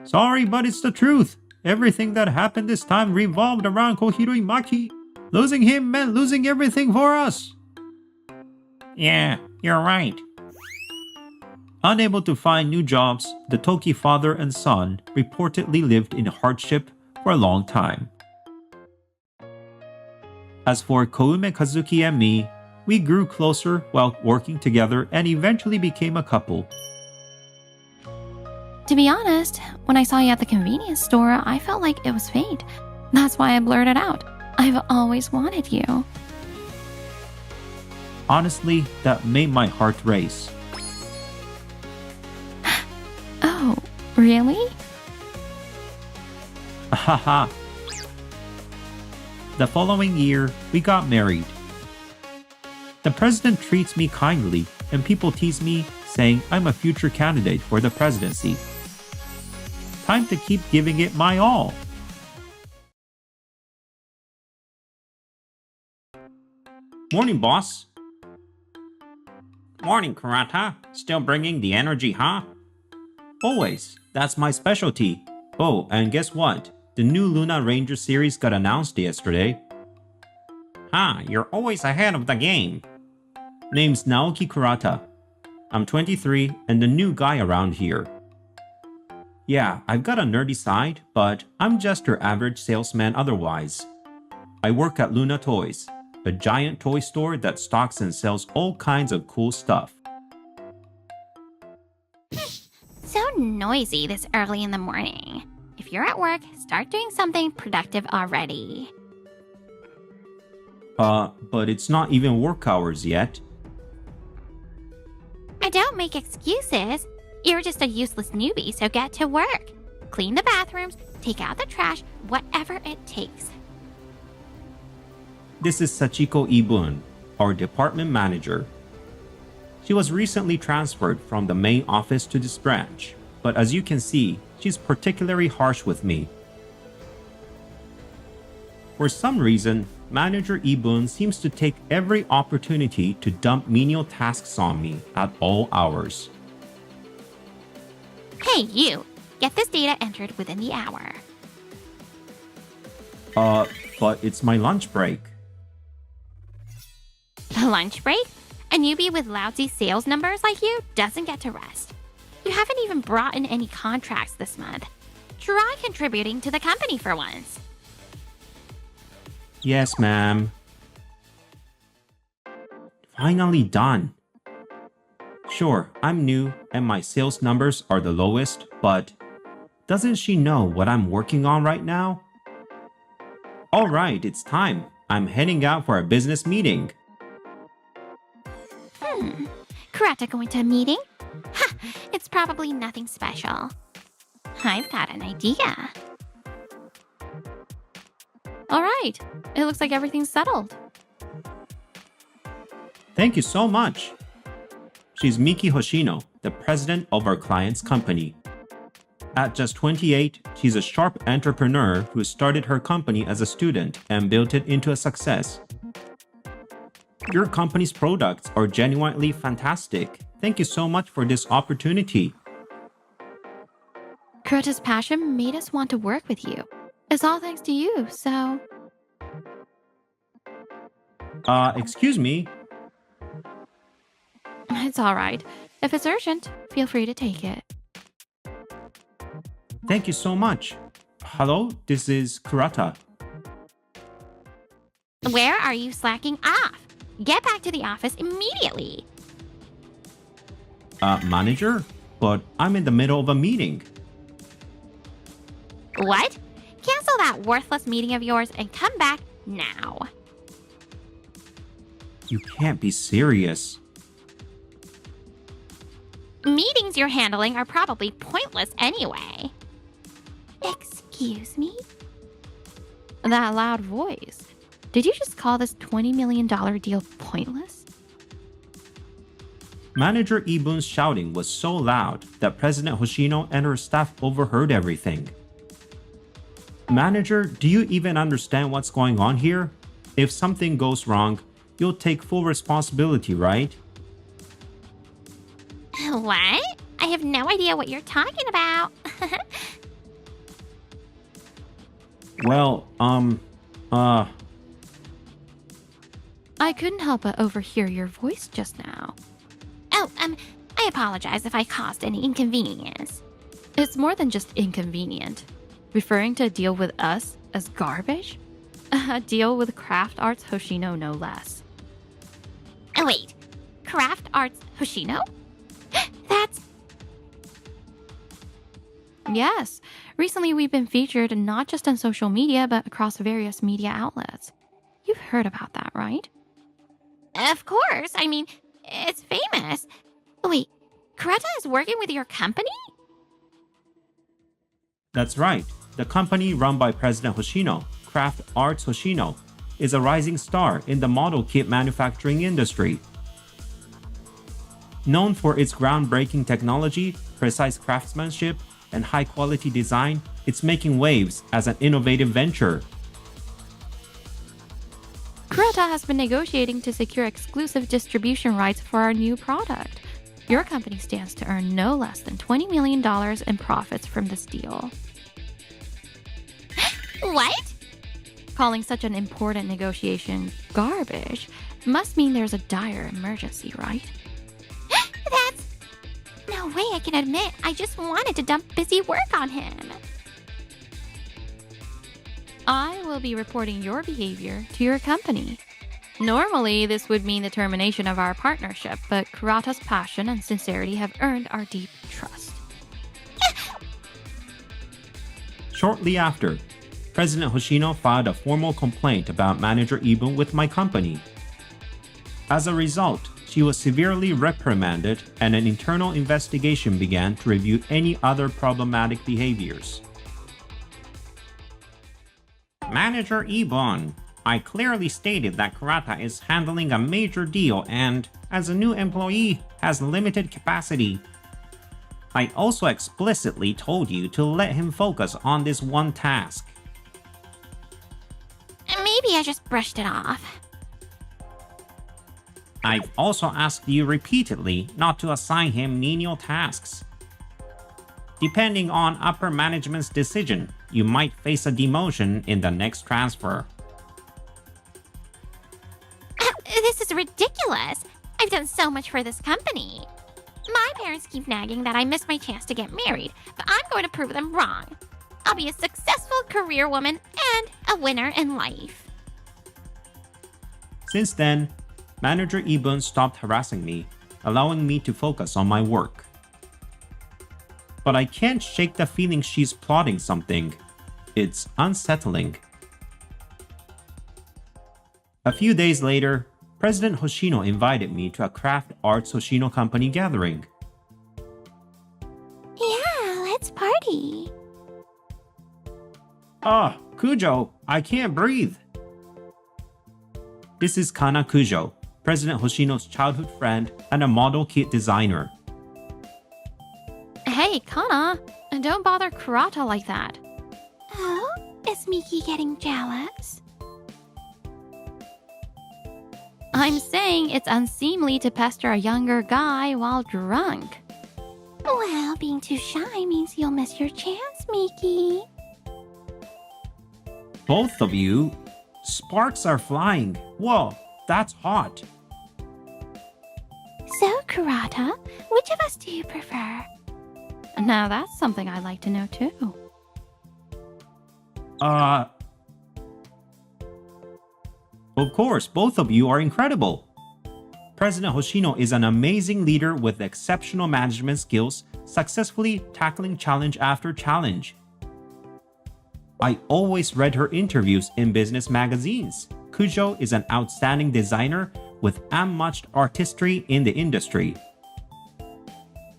Sorry, but it's the truth. Everything that happened this time revolved around Kohiro Imaki. Losing him meant losing everything for us. Yeah, you're right. Unable to find new jobs, the Toki father and son reportedly lived in hardship for a long time. As for Koume Kazuki and me, we grew closer while working together and eventually became a couple. To be honest, when I saw you at the convenience store, I felt like it was fate. That's why I blurted out, I've always wanted you. Honestly, that made my heart race. Oh, really? Haha. The following year, we got married. The president treats me kindly, and people tease me, saying I'm a future candidate for the presidency. Time to keep giving it my all. Morning, boss. Morning, Kurata. Still bringing the energy, huh? Always. That's my specialty. Oh, and guess what? The new Luna Ranger series got announced yesterday. You're always ahead of the game. Name's Naoki Kurata. I'm 23 and the new guy around here. Yeah, I've got a nerdy side, but I'm just your average salesman otherwise. I work at Luna Toys, a giant toy store that stocks and sells all kinds of cool stuff. So noisy this early in the morning. If you're at work, start doing something productive already. But it's not even work hours yet. I don't make excuses. You're just a useless newbie, so get to work. Clean the bathrooms, take out the trash, whatever it takes. This is Sachiko Ibun, our department manager. She was recently transferred from the main office to this branch, but as you can see, she's particularly harsh with me. For some reason, Manager Ibun seems to take every opportunity to dump menial tasks on me at all hours. Hey, you! Get this data entered within the hour. But it's my lunch break. Lunch break? A newbie with lousy sales numbers like you doesn't get to rest. You haven't even brought in any contracts this month. Try contributing to the company for once. Yes, ma'am. Finally done. Sure, I'm new and my sales numbers are the lowest, but doesn't she know what I'm working on right now? Alright, it's time. I'm heading out for a business meeting. Kurata going to a meeting? Ha! It's probably nothing special. I've got an idea. All right, it looks like everything's settled. Thank you so much. She's Miki Hoshino, the president of our client's company. At just 28, she's a sharp entrepreneur who started her company as a student and built it into a success. Your company's products are genuinely fantastic. Thank you so much for this opportunity. Kurata's passion made us want to work with you. It's all thanks to you, so... Excuse me? It's all right. If it's urgent, feel free to take it. Thank you so much. Hello, this is Kurata. Where are you slacking off? Get back to the office immediately. Manager? But I'm in the middle of a meeting. What? Cancel that worthless meeting of yours and come back now. You can't be serious. Meetings you're handling are probably pointless anyway. Excuse me? That loud voice. Did you just call this $20 million deal pointless? Manager Ibun's shouting was so loud that President Hoshino and her staff overheard everything. Manager, do you even understand what's going on here? If something goes wrong, you'll take full responsibility, right? What? I have no idea what you're talking about. Well, I couldn't help but overhear your voice just now. Oh, I apologize if I caused any inconvenience. It's more than just inconvenient. Referring to a deal with us as garbage? A deal with Craft Arts Hoshino, no less. Oh, wait. Craft Arts Hoshino? That's... Yes, recently we've been featured not just on social media, but across various media outlets. You've heard about that, right? Of course. I mean, it's famous. Wait, Kurata is working with your company? that's right. The company run by President Hoshino, Craft Arts Hoshino, is a rising star in the model kit manufacturing industry. Known for its groundbreaking technology, precise craftsmanship, and high-quality design, it's making waves as an innovative venture. Kurata has been negotiating to secure exclusive distribution rights for our new product. Your company stands to earn no less than $20 million in profits from this deal. What? Calling such an important negotiation garbage must mean there's a dire emergency, right? That's... No way I can admit I just wanted to dump busy work on him. I will be reporting your behavior to your company. Normally, this would mean the termination of our partnership, but Kurata's passion and sincerity have earned our deep trust. Shortly after, President Hoshino filed a formal complaint about Manager Ibun with my company. As a result, she was severely reprimanded and an internal investigation began to review any other problematic behaviors. Manager Ibon, I clearly stated that Kurata is handling a major deal and, as a new employee, has limited capacity. I also explicitly told you to let him focus on this one task. Maybe I just brushed it off. I've also asked you repeatedly not to assign him menial tasks. Depending on upper management's decision, you might face a demotion in the next transfer. This is ridiculous. I've done so much for this company. My parents keep nagging that I missed my chance to get married, but I'm going to prove them wrong. I'll be a successful career woman and a winner in life. Since then, Manager Ibun stopped harassing me, allowing me to focus on my work. But I can't shake the feeling she's plotting something. It's unsettling. A few days later, President Hoshino invited me to a Craft Arts Hoshino company gathering. Yeah, let's party. Ah, Kujo, I can't breathe. This is Kana Kujo, President Hoshino's childhood friend and a model kit designer. Hey, Kana, don't bother Kurata like that. Oh, is Miki getting jealous? I'm saying it's unseemly to pester a younger guy while drunk. Well, being too shy means you'll miss your chance, Miki. Both of you? Sparks are flying. Whoa, that's hot. So, Kurata, which of us do you prefer? Now that's something I'd like to know too. Of course, both of you are incredible. President Hoshino is an amazing leader with exceptional management skills, successfully tackling challenge after challenge. I always read her interviews in business magazines. Kujo is an outstanding designer with unmatched artistry in the industry.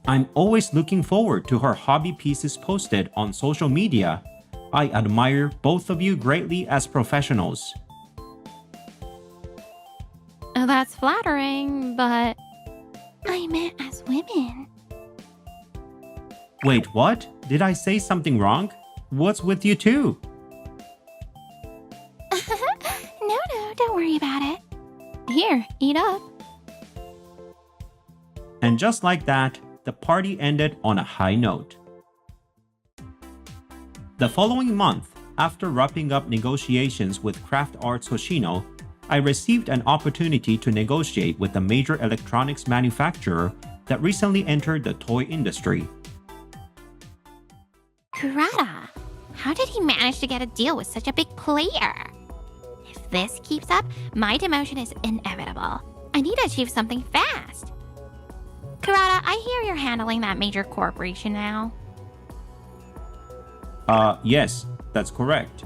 I'm always looking forward to her hobby pieces posted on social media. I admire both of you greatly as professionals. That's flattering, but I meant as women. Wait, what? Did I say something wrong? What's with you two? No, don't worry about it. here, eat up. And just like that, the party ended on a high note. The following month, after wrapping up negotiations with Craft Arts Hoshino, I received an opportunity to negotiate with a major electronics manufacturer that recently entered the toy industry. Kurata, how did he manage to get a deal with such a big player? If this keeps up, my demotion is inevitable. I need to achieve something fast. Kurata, I hear you're handling that major corporation now. Yes, that's correct.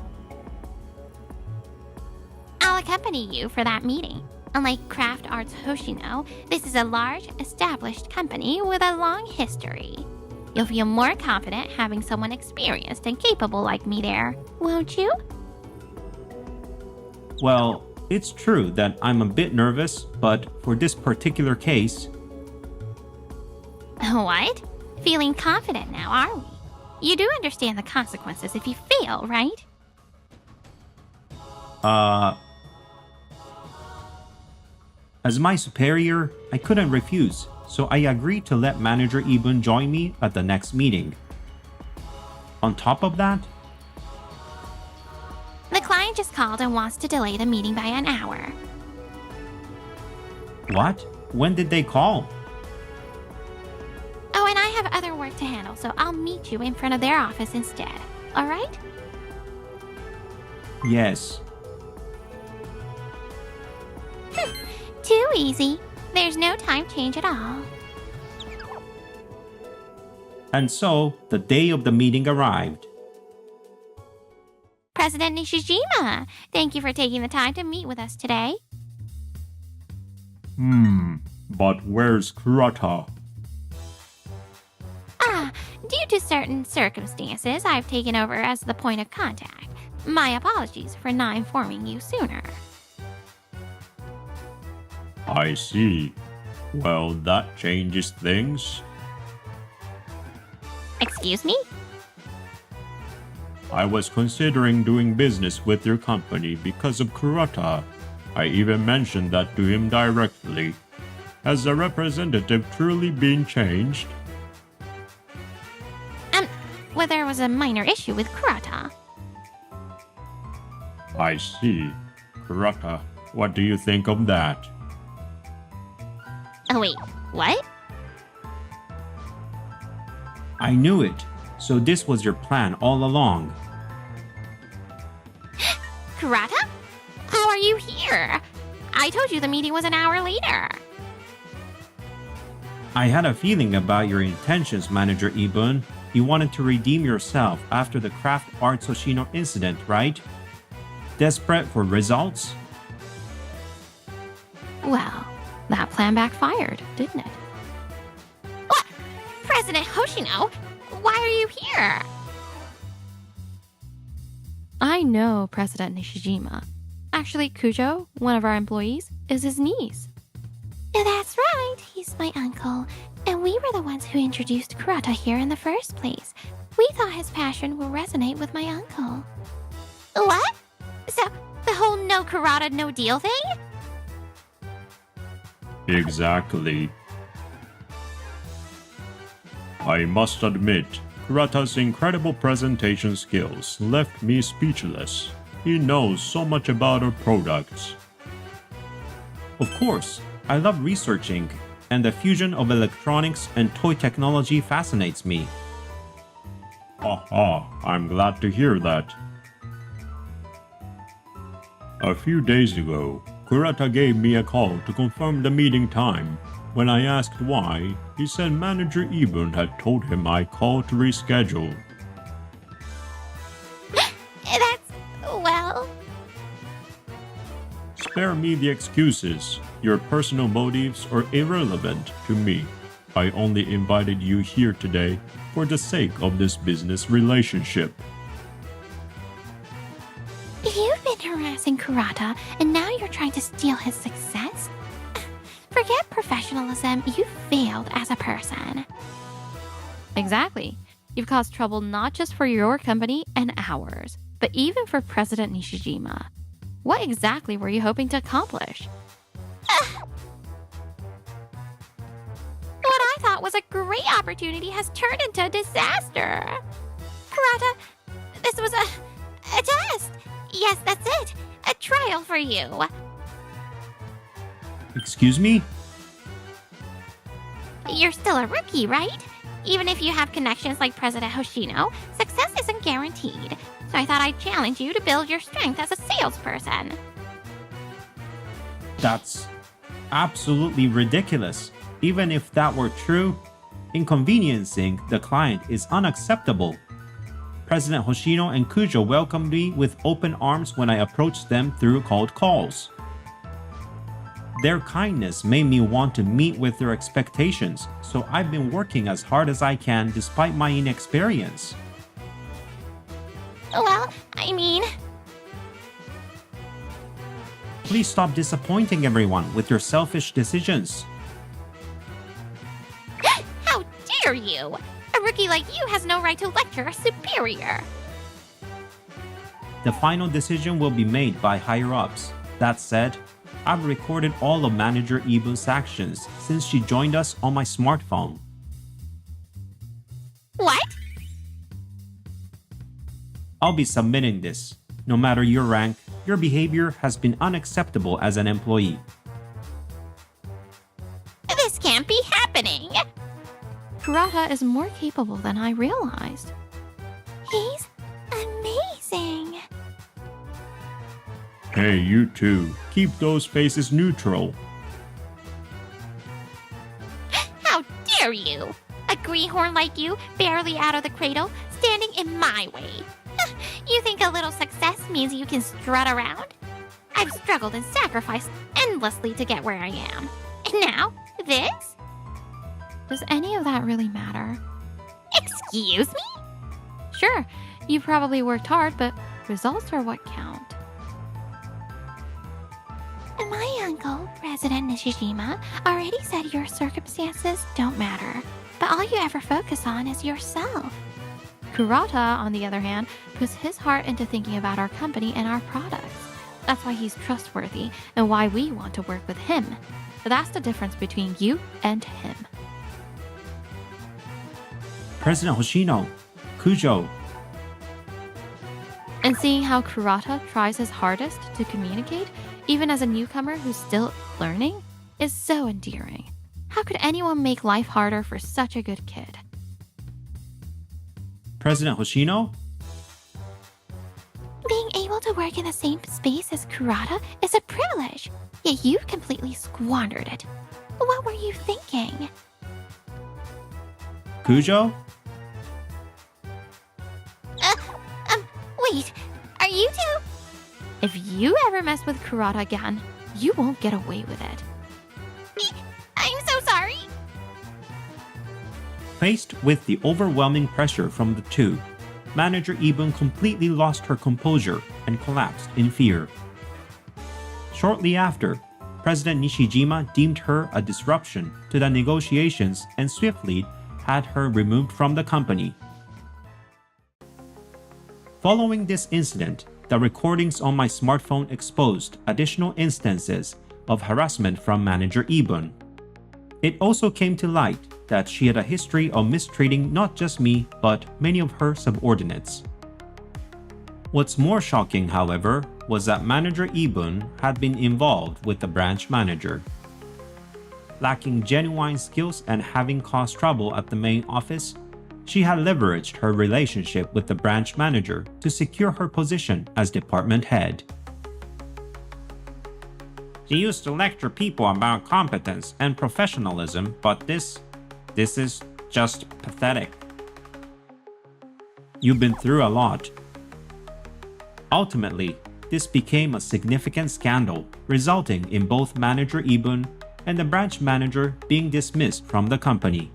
I'll accompany you for that meeting. Unlike Craft Arts Hoshino, this is a large, established company with a long history. You'll feel more confident having someone experienced and capable like me there, won't you? Well, it's true that I'm a bit nervous, but for this particular case... What? Feeling confident now, are we? You do understand the consequences if you fail, right? As my superior, I couldn't refuse, so I agreed to let Manager Ibun join me at the next meeting. On top of that, The client just called and wants to delay the meeting by an hour. what? When did they call? Oh, and I have other work to handle, so I'll meet you in front of their office instead. Alright? Yes. Too easy. There's no time change at all. And so, the day of the meeting arrived. President Nishijima, thank you for taking the time to meet with us today. But where's Kurata? Due to certain circumstances, I've taken over as the point of contact. My apologies for not informing you sooner. I see. Well, that changes things. Excuse me? I was considering doing business with your company because of Kurata. I even mentioned that to him directly. Has the representative truly been changed? Well, there was a minor issue with Kurata. I see. Kurata, what do you think of that? Oh wait, what? I knew it. So this was your plan all along. Kurata? How are you here? I told you the meeting was an hour later. I had a feeling about your intentions, Manager Ibun. You wanted to redeem yourself after the Craft Arts Hoshino incident, right? Desperate for results? Well, that plan backfired, didn't it? What? President Hoshino? Why are you here? I know President Nishijima. Actually, Kujo, one of our employees, is his niece. That's right, he's my uncle. And we were the ones who introduced Kurata here in the first place. We thought his passion would resonate with my uncle. What? So, the whole no Kurata, no deal thing? Exactly. I must admit, Kurata's incredible presentation skills left me speechless. He knows so much about our products. Of course, I love researching, and the fusion of electronics and toy technology fascinates me. I'm glad to hear that. A few days ago, Kurata gave me a call to confirm the meeting time. When I asked why, he said Manager Ibun had told him I called to reschedule. That's, well, Spare me the excuses. Your personal motives are irrelevant to me. I only invited you here today for the sake of this business relationship. you've been harassing Kurata, and now you're trying to steal his success? Forget professionalism, you failed as a person. Exactly. You've caused trouble not just for your company and ours, but even for President Nishijima. What exactly were you hoping to accomplish? What I thought was a great opportunity has turned into a disaster. Kurata, this was a test. Yes, that's it. A trial for you. Excuse me? You're still a rookie, right? Even if you have connections like President Hoshino, success isn't guaranteed. So I thought I'd challenge you to build your strength as a salesperson. That's absolutely ridiculous. Even if that were true, inconveniencing the client is unacceptable. President Hoshino and Kujo welcomed me with open arms when I approached them through cold calls. Their kindness made me want to meet with their expectations, so I've been working as hard as I can despite my inexperience. Well, I mean, Please stop disappointing everyone with your selfish decisions. how dare you? A rookie like you has no right to lecture a superior. The final decision will be made by higher-ups. That said, I've recorded all of Manager Ibu's actions since she joined us on my smartphone. What? I'll be submitting this. No matter your rank, your behavior has been unacceptable as an employee. This can't be happening. Kurata is more capable than I realized. He's amazing. Hey, you two. Keep those faces neutral. How dare you? A greenhorn like you, barely out of the cradle, standing in my way. You think a little success means you can strut around? I've struggled and sacrificed endlessly to get where I am. And now, this? Does any of that really matter? Excuse me? Sure, you probably worked hard, but results are what count. My uncle, President Nishijima, already said your circumstances don't matter, but all you ever focus on is yourself. Kurata, on the other hand, puts his heart into thinking about our company and our products. That's why he's trustworthy and why we want to work with him. That's the difference between you and him. President Hoshino, Kujo, And seeing how Kurata tries his hardest to communicate, even as a newcomer who's still learning, is so endearing. How could anyone make life harder for such a good kid? President Hoshino, Being able to work in the same space as Kurata is a privilege, yet you completely squandered it. What were you thinking? Kujo, Wait, are you two? If you ever mess with Kurata again, you won't get away with it. I'm so sorry. Faced with the overwhelming pressure from the two, Manager Ibun completely lost her composure and collapsed in fear. Shortly after, President Nishijima deemed her a disruption to the negotiations and swiftly had her removed from the company. Following this incident, the recordings on my smartphone exposed additional instances of harassment from Manager Ibun. It also came to light that she had a history of mistreating not just me, but many of her subordinates. What's more shocking, however, was that Manager Ibun had been involved with the branch manager. Lacking genuine skills and having caused trouble at the main office, she had leveraged her relationship with the branch manager to secure her position as department head. She used to lecture people about competence and professionalism, but this is just pathetic. You've been through a lot. Ultimately, this became a significant scandal, resulting in both manager Ibun and the branch manager being dismissed from the company.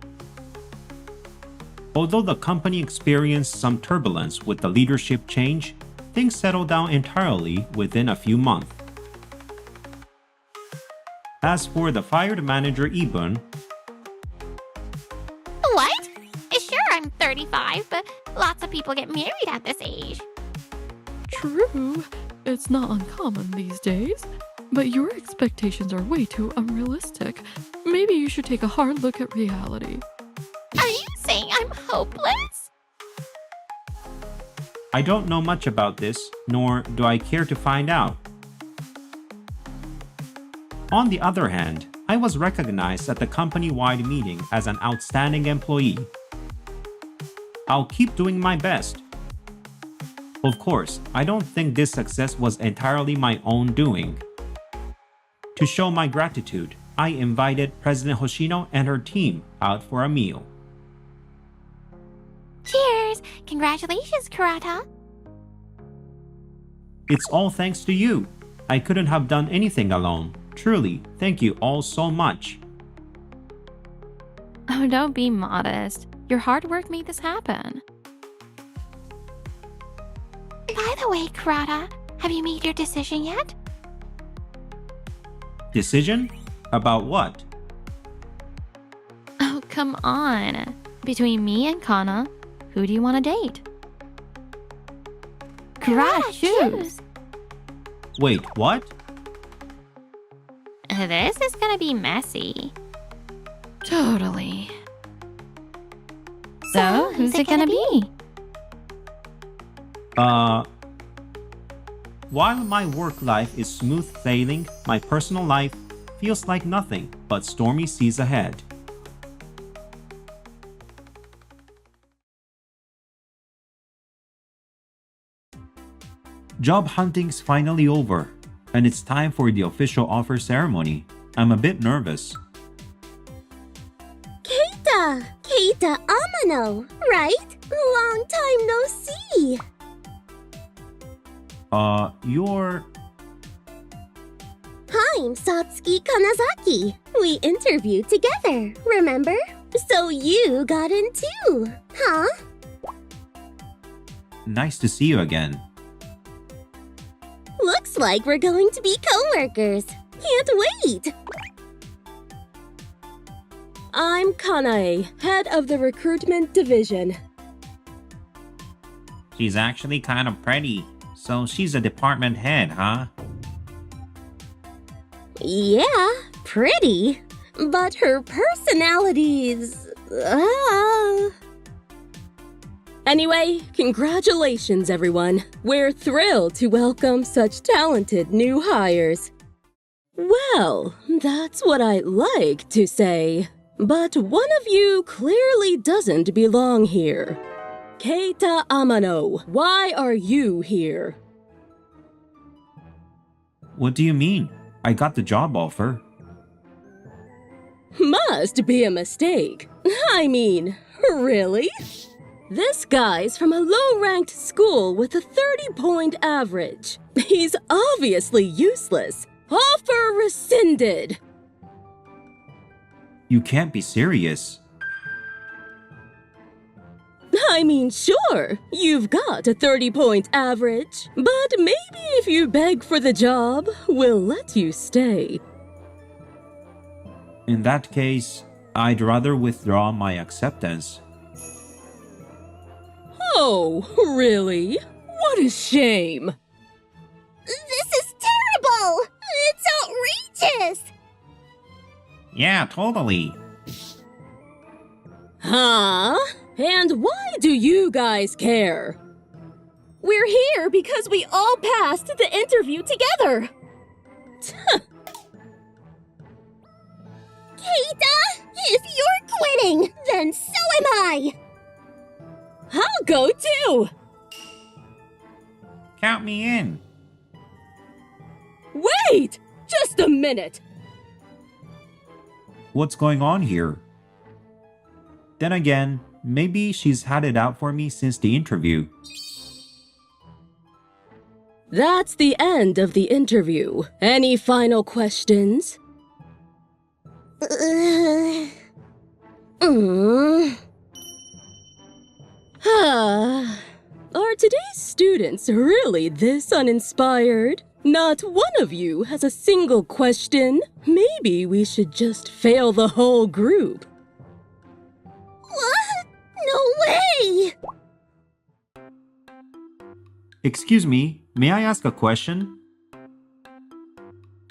Although the company experienced some turbulence with the leadership change, things settled down entirely within a few months. As for the fired manager Ibun, What? Sure, I'm 35, but lots of people get married at this age. True, it's not uncommon these days, but your expectations are way too unrealistic. Maybe you should take a hard look at reality. Are you saying I'm hopeless? I don't know much about this, nor do I care to find out. On the other hand, I was recognized at the company-wide meeting as an outstanding employee. I'll keep doing my best. Of course, I don't think this success was entirely my own doing. To show my gratitude, I invited President Hoshino and her team out for a meal. Cheers! Congratulations, Kurata. It's all thanks to you. I couldn't have done anything alone. Truly, thank you all so much. Oh, don't be modest. Your hard work made this happen. By the way, Kurata, have you made your decision yet? Decision? About what? Oh, come on. Between me and Kana, who do you want to date? Kurata, choose. Wait, what? This is gonna be messy. Totally. So, who's it gonna be? While my work life is smooth sailing, my personal life feels like nothing but stormy seas ahead. Job hunting's finally over, and it's time for the official offer ceremony. I'm a bit nervous. Keita Amano, right? Long time no see. You're... I'm Satsuki Kanazaki. We interviewed together, remember? So you got in too, huh? Nice to see you again. Looks like we're going to be co-workers. Can't wait! I'm Kanae, head of the recruitment division. She's actually kind of pretty. So she's a department head, huh? Yeah, pretty. But her personality's... Anyway, congratulations everyone. We're thrilled to welcome such talented new hires. Well, that's what I'd like to say. But one of you clearly doesn't belong here. Keita Amano, why are you here? What do you mean? I got the job offer. Must be a mistake. I mean, really? This guy's from a low-ranked school with a 30-point average. He's obviously useless. Offer rescinded. You can't be serious. I mean, sure, you've got a 30-point average, but maybe if you beg for the job, we'll let you stay. In that case, I'd rather withdraw my acceptance. Oh, really? What a shame. This is terrible! It's outrageous! Yeah, totally. Huh? And why do you guys care? We're here because we all passed the interview together. Keita, if you're quitting, then so am I! I'll go too. Count me in. Wait! Just a minute. What's going on here? Then again, maybe she's had it out for me since the interview. That's the end of the interview. Any final questions? Are today's students really this uninspired? Not one of you has a single question. Maybe we should just fail the whole group. What? No way! Excuse me, may I ask a question?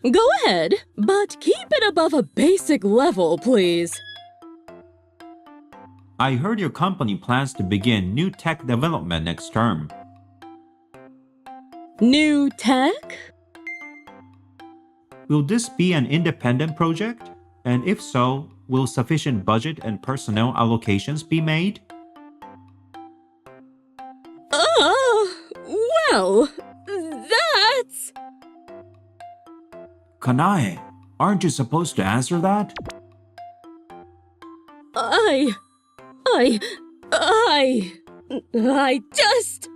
Go ahead, but keep it above a basic level, please. I heard your company plans to begin new tech development next term. New tech? Will this be an independent project? And if so, will sufficient budget and personnel allocations be made? Well, that's... Kanae, aren't you supposed to answer that? I just...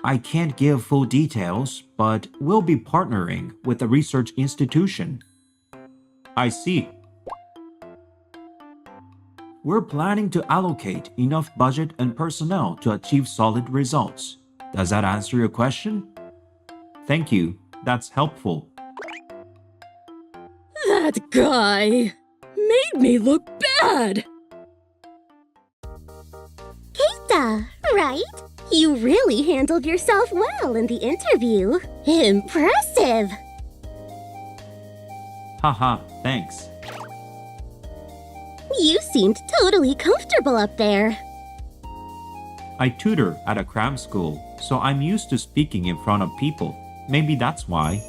I can't give full details, but we'll be partnering with a research institution. I see. We're planning to allocate enough budget and personnel to achieve solid results. Does that answer your question? Thank you. That's helpful. That guy made me look bad. Keita, right? You really handled yourself well in the interview. Impressive! Haha, thanks. You seemed totally comfortable up there. I tutor at a cram school, so I'm used to speaking in front of people. Maybe that's why.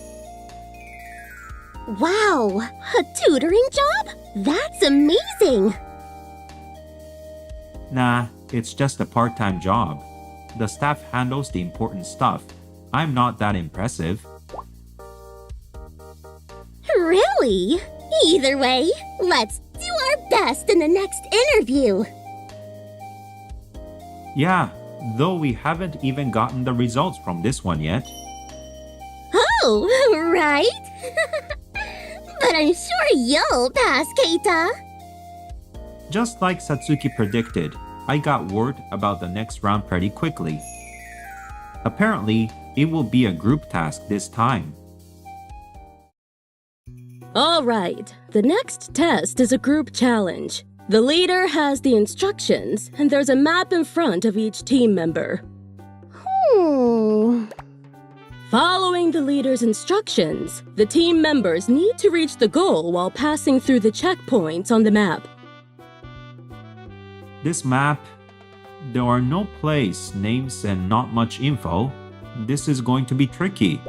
Wow, a tutoring job? That's amazing! Nah, it's just a part-time job. The staff handles the important stuff. I'm not that impressive. Really? Either way, let's do our best in the next interview. Yeah, though we haven't even gotten the results from this one yet. Oh, right? But I'm sure you'll pass, Keita. Just like Satsuki predicted, I got word about the next round pretty quickly. Apparently, it will be a group task this time. All right, the next test is a group challenge. The leader has the instructions, and there's a map in front of each team member. Following the leader's instructions, the team members need to reach the goal while passing through the checkpoints on the map. This map, there are no place names and not much info. This is going to be tricky.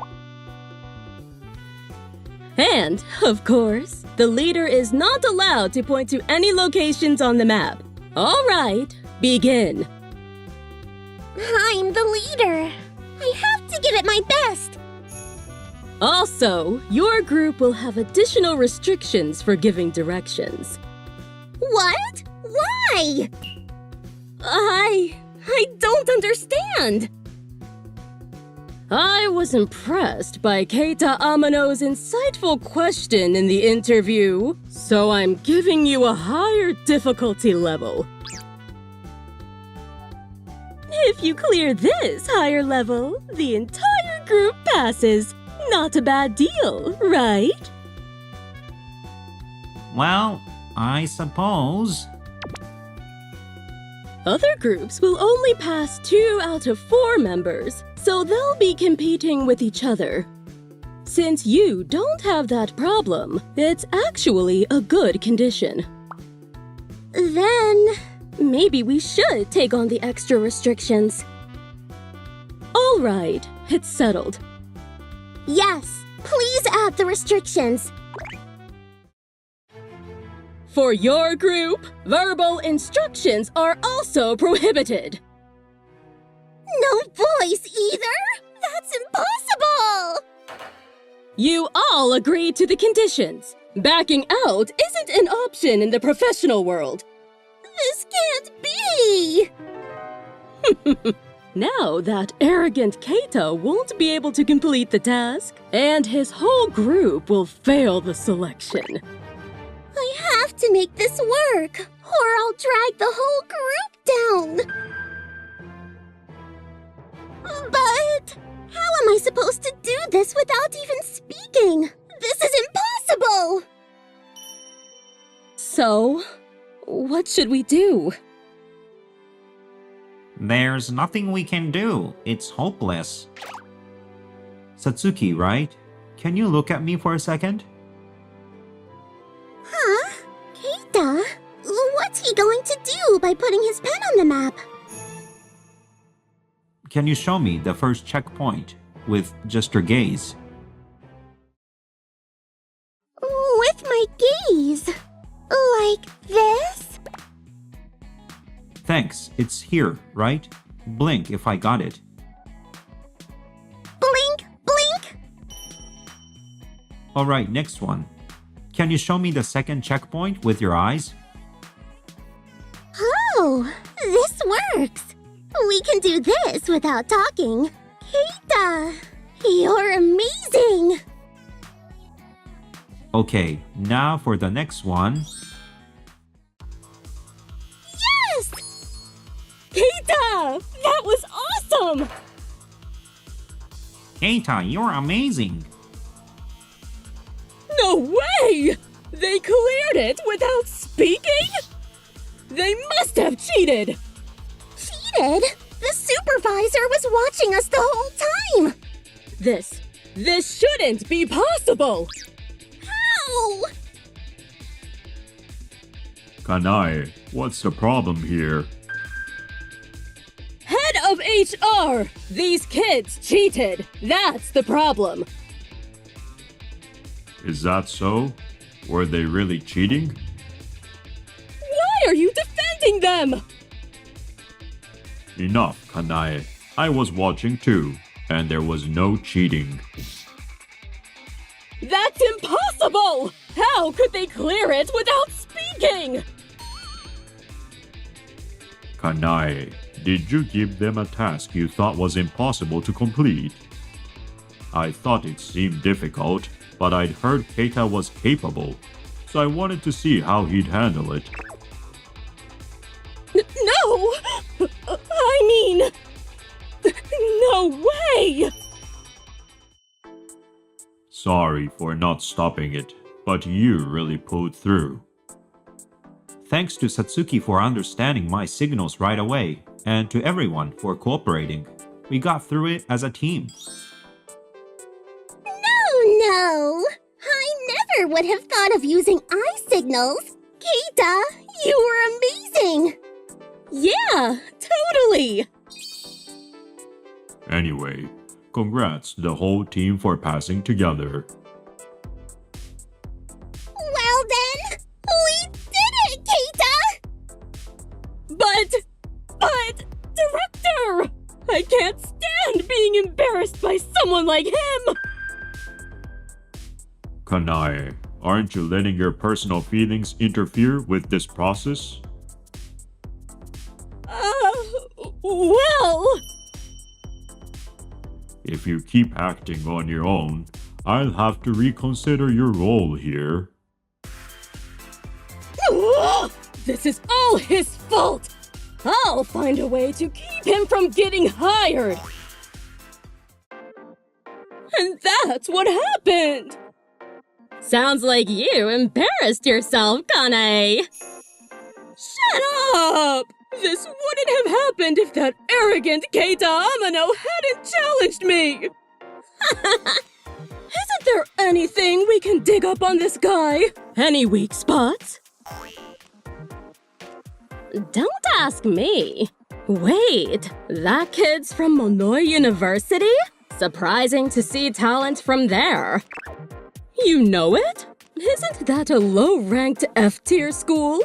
And, of course, the leader is not allowed to point to any locations on the map. All right, begin. I'm the leader. I have to give it my best. Also, your group will have additional restrictions for giving directions. What? Why? I don't understand. I was impressed by Keita Amano's insightful question in the interview, so I'm giving you a higher difficulty level. If you clear this higher level, the entire group passes. Not a bad deal, right? Well, I suppose. Other groups will only pass 2 out of 4 members, so they'll be competing with each other. Since you don't have that problem, it's actually a good condition. Then... Maybe we should take on the extra restrictions. All right, it's settled. Yes, please add the restrictions. For your group, verbal instructions are also prohibited. No voice either? That's impossible! You all agreed to the conditions. Backing out isn't an option in the professional world. This can't be! Now that arrogant Keita won't be able to complete the task, and his whole group will fail the selection. I have to make this work, or I'll drag the whole group down. But how am I supposed to do this without even speaking? This is impossible! So, what should we do? There's nothing we can do. It's hopeless. Satsuki, right? Can you look at me for a second? Huh? Keita? What's he going to do by putting his pen on the map? Can you show me the first checkpoint with just your gaze? With my gaze? Like this? Thanks, it's here, right? Blink if I got it. Blink, blink! Alright, next one. Can you show me the second checkpoint with your eyes? Oh, this works. We can do this without talking. Keita, you're amazing! Okay, now for the next one. Yes! Keita! That was awesome! Keita, you're amazing. No way! They cleared it without speaking? They must have cheated! Cheated? The supervisor was watching us the whole time! This shouldn't be possible! How? Kanae, what's the problem here? Head of HR! These kids cheated! That's the problem! Is that so? Were they really cheating? Why are you defending them? Enough, Kanae. I was watching too, and there was no cheating. That's impossible! How could they clear it without speaking? Kanae, did you give them a task you thought was impossible to complete? I thought it seemed difficult, but I'd heard Keita was capable, so I wanted to see how he'd handle it. No! I mean... No way! Sorry for not stopping it, but you really pulled through. Thanks to Satsuki for understanding my signals right away, and to everyone for cooperating. We got through it as a team. No! I never would have thought of using eye signals! Keita, you were amazing! Yeah, totally! Anyway, congrats to the whole team for passing together. Well then, we did it, Keita! But, Director! I can't stand being embarrassed by someone like him! Kanae, aren't you letting your personal feelings interfere with this process? Well... If you keep acting on your own, I'll have to reconsider your role here. This is all his fault! I'll find a way to keep him from getting hired! And that's what happened! Sounds like you embarrassed yourself, Kanae! Shut up! This wouldn't have happened if that arrogant Keita Amano hadn't challenged me! Isn't there anything we can dig up on this guy? Any weak spots? Don't ask me. Wait, that kid's from Monoe University? Surprising to see talent from there. You know it? Isn't that a low-ranked F-tier school?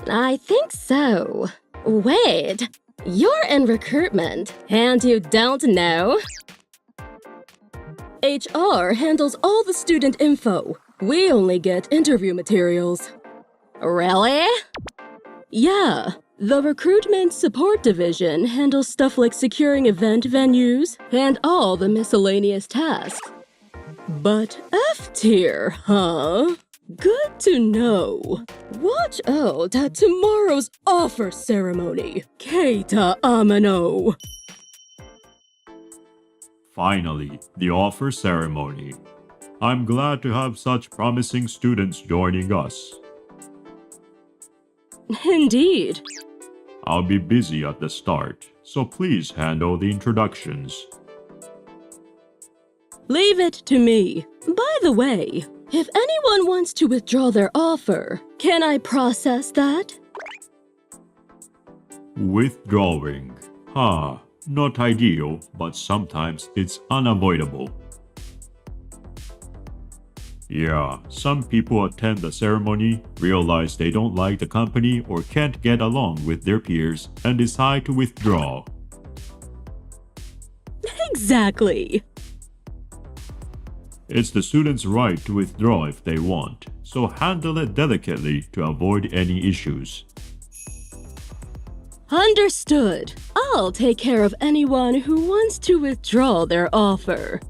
I think so. Wait, you're in recruitment, and you don't know? HR handles all the student info. We only get interview materials. Really? Yeah, the recruitment support division handles stuff like securing event venues and all the miscellaneous tasks. But F tier, huh? Good to know. Watch out at tomorrow's offer ceremony, Keita Amano. Finally, the offer ceremony. I'm glad to have such promising students joining us. Indeed. I'll be busy at the start, so please handle the introductions. Leave it to me. By the way, if anyone wants to withdraw their offer, can I process that? Withdrawing. Not ideal, but sometimes it's unavoidable. Yeah, some people attend the ceremony, realize they don't like the company or can't get along with their peers, and decide to withdraw. Exactly. It's the student's right to withdraw if they want, so handle it delicately to avoid any issues. Understood. I'll take care of anyone who wants to withdraw their offer.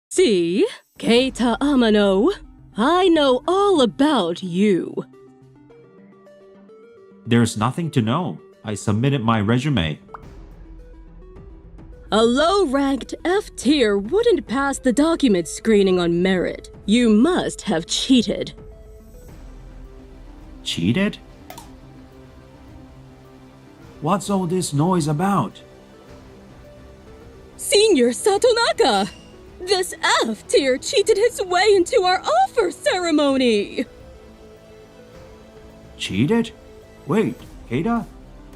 See, Keita Amano, I know all about you. There's nothing to know. I submitted my resume. A low-ranked F tier wouldn't pass the document screening on merit. You must have cheated. Cheated? What's all this noise about? Senior Satonaka! This F tier cheated his way into our offer ceremony! Cheated? Wait, Keita?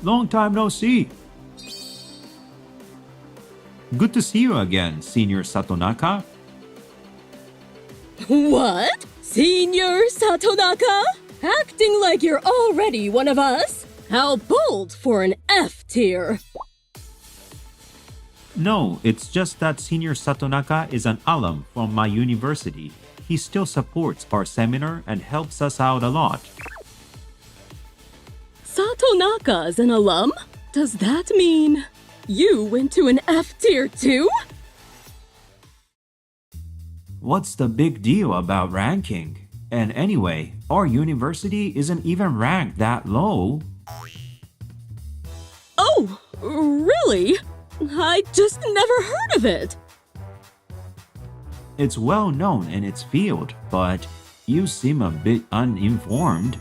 Long time no see. Good to see you again, Senior Satonaka. What? Senior Satonaka? Acting like you're already one of us? How bold for an F tier! No, it's just that Senior Satonaka is an alum from my university. He still supports our seminar and helps us out a lot. Satonaka's an alum? Does that mean you went to an F tier too? What's the big deal about ranking? And anyway, our university isn't even ranked that low. Oh, really? I just never heard of it. It's well known in its field, but you seem a bit uninformed.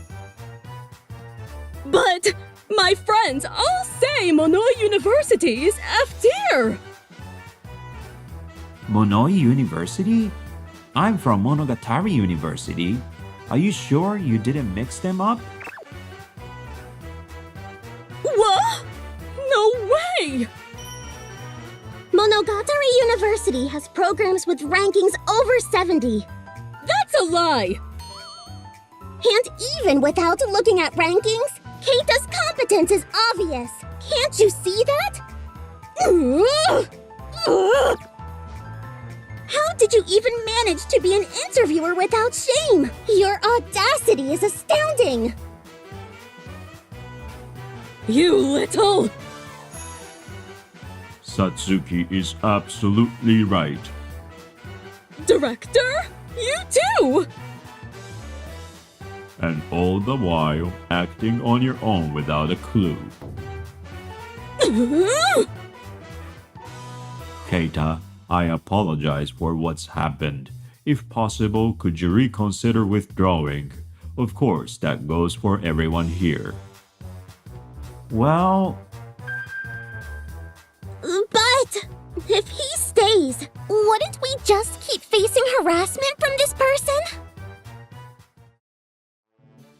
But my friends all say Monoi University is F tier. Monoi University? I'm from Monogatari University. Are you sure you didn't mix them up? What? No way! Monogatari University has programs with rankings over 70. That's a lie! And even without looking at rankings, Keita's competence is obvious. Can't you see that? How did you even manage to be an interviewer without shame? Your audacity is astounding. You little... Satsuki is absolutely right. Director? You too! And all the while acting on your own without a clue. Keita, I apologize for what's happened. If possible, could you reconsider withdrawing? Of course, that goes for everyone here. Well, But if he stays, wouldn't we just keep facing harassment from this person?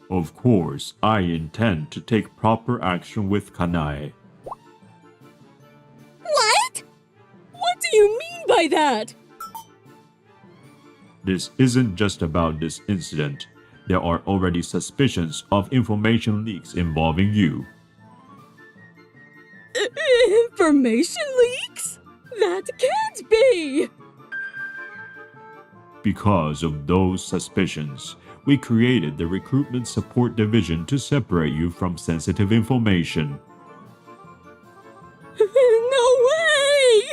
Of course, I intend to take proper action with Kanae. What? What do you mean by that? This isn't just about this incident. There are already suspicions of information leaks involving you. Information leaks? That can't be! Because of those suspicions, We created the Recruitment Support Division to separate you from sensitive information. No way!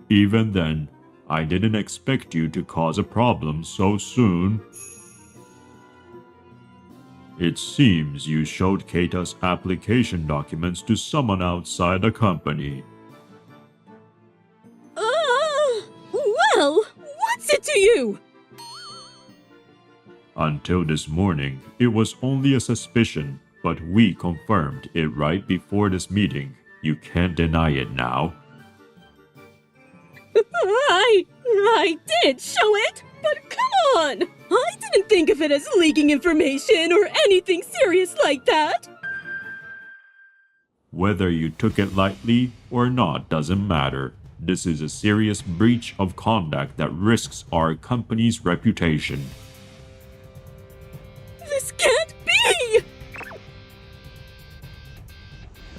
Even then, I didn't expect you to cause a problem so soon. It seems you showed Keita's application documents to someone outside the company. Well, what's it to you? Until this morning, it was only a suspicion, but we confirmed it right before this meeting. You can't deny it now. I did show it, but come on! I didn't think of it as leaking information or anything serious like that. Whether you took it lightly or not doesn't matter. This is a serious breach of conduct that risks our company's reputation. This can't be!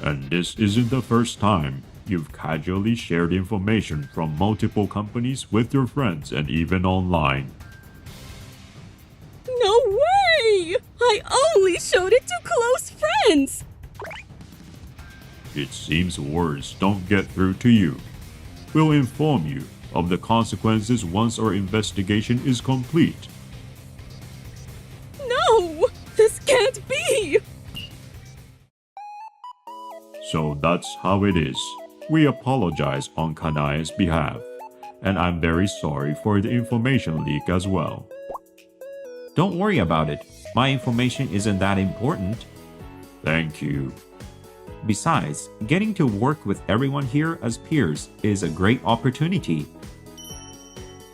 And this isn't the first time. You've casually shared information from multiple companies with your friends and even online. No way! I only showed it to close friends! It seems words don't get through to you. We'll inform you of the consequences once our investigation is complete. No! This can't be! So that's how it is. We apologize on Kanae's behalf, and I'm very sorry for the information leak as well. Don't worry about it. My information isn't that important. Thank you. Besides, getting to work with everyone here as peers is a great opportunity.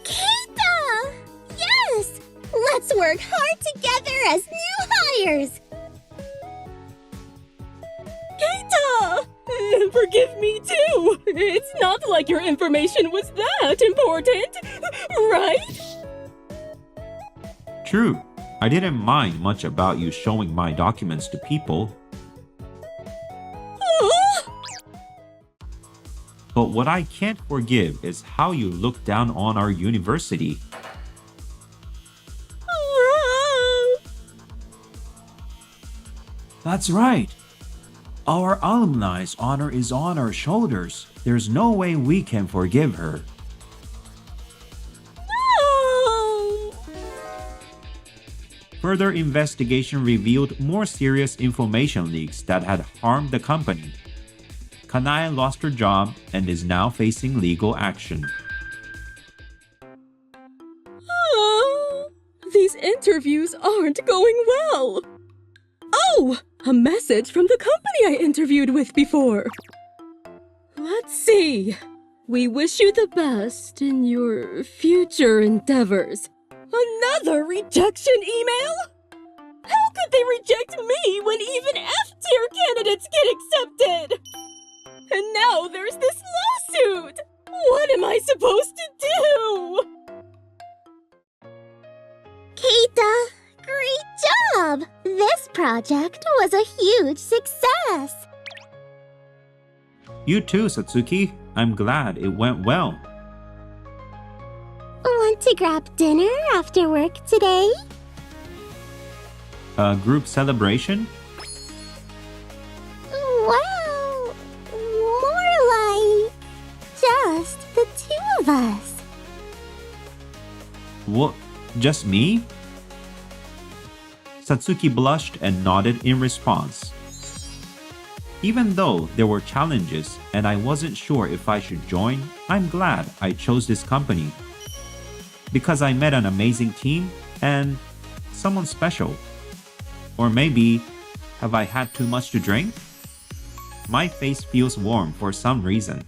Keita! Yes! Let's work hard together as new hires! Keita! Forgive me too! It's not like your information was that important, right? True. I didn't mind much about you showing my documents to people. But what I can't forgive is how you look down on our university. That's right. Our alumni's honor is on our shoulders. There's no way we can forgive her. Further investigation revealed more serious information leaks that had harmed the company. Kanae lost her job and is now facing legal action. These interviews aren't going well. Oh, a message from the company I interviewed with before. Let's see. We wish you the best in your future endeavors. Another rejection email? How could they reject me when even F-tier candidates get accepted? And now there's this lawsuit! What am I supposed to do? Keita, great job! This project was a huge success! You too, Satsuki. I'm glad it went well. Want to grab dinner after work today? A group celebration? Well, more like just the two of us. What? Just me? Satsuki blushed and nodded in response. Even though there were challenges and I wasn't sure if I should join, I'm glad I chose this company. Because I met an amazing team and someone special. Or maybe, have I had too much to drink? My face feels warm for some reason.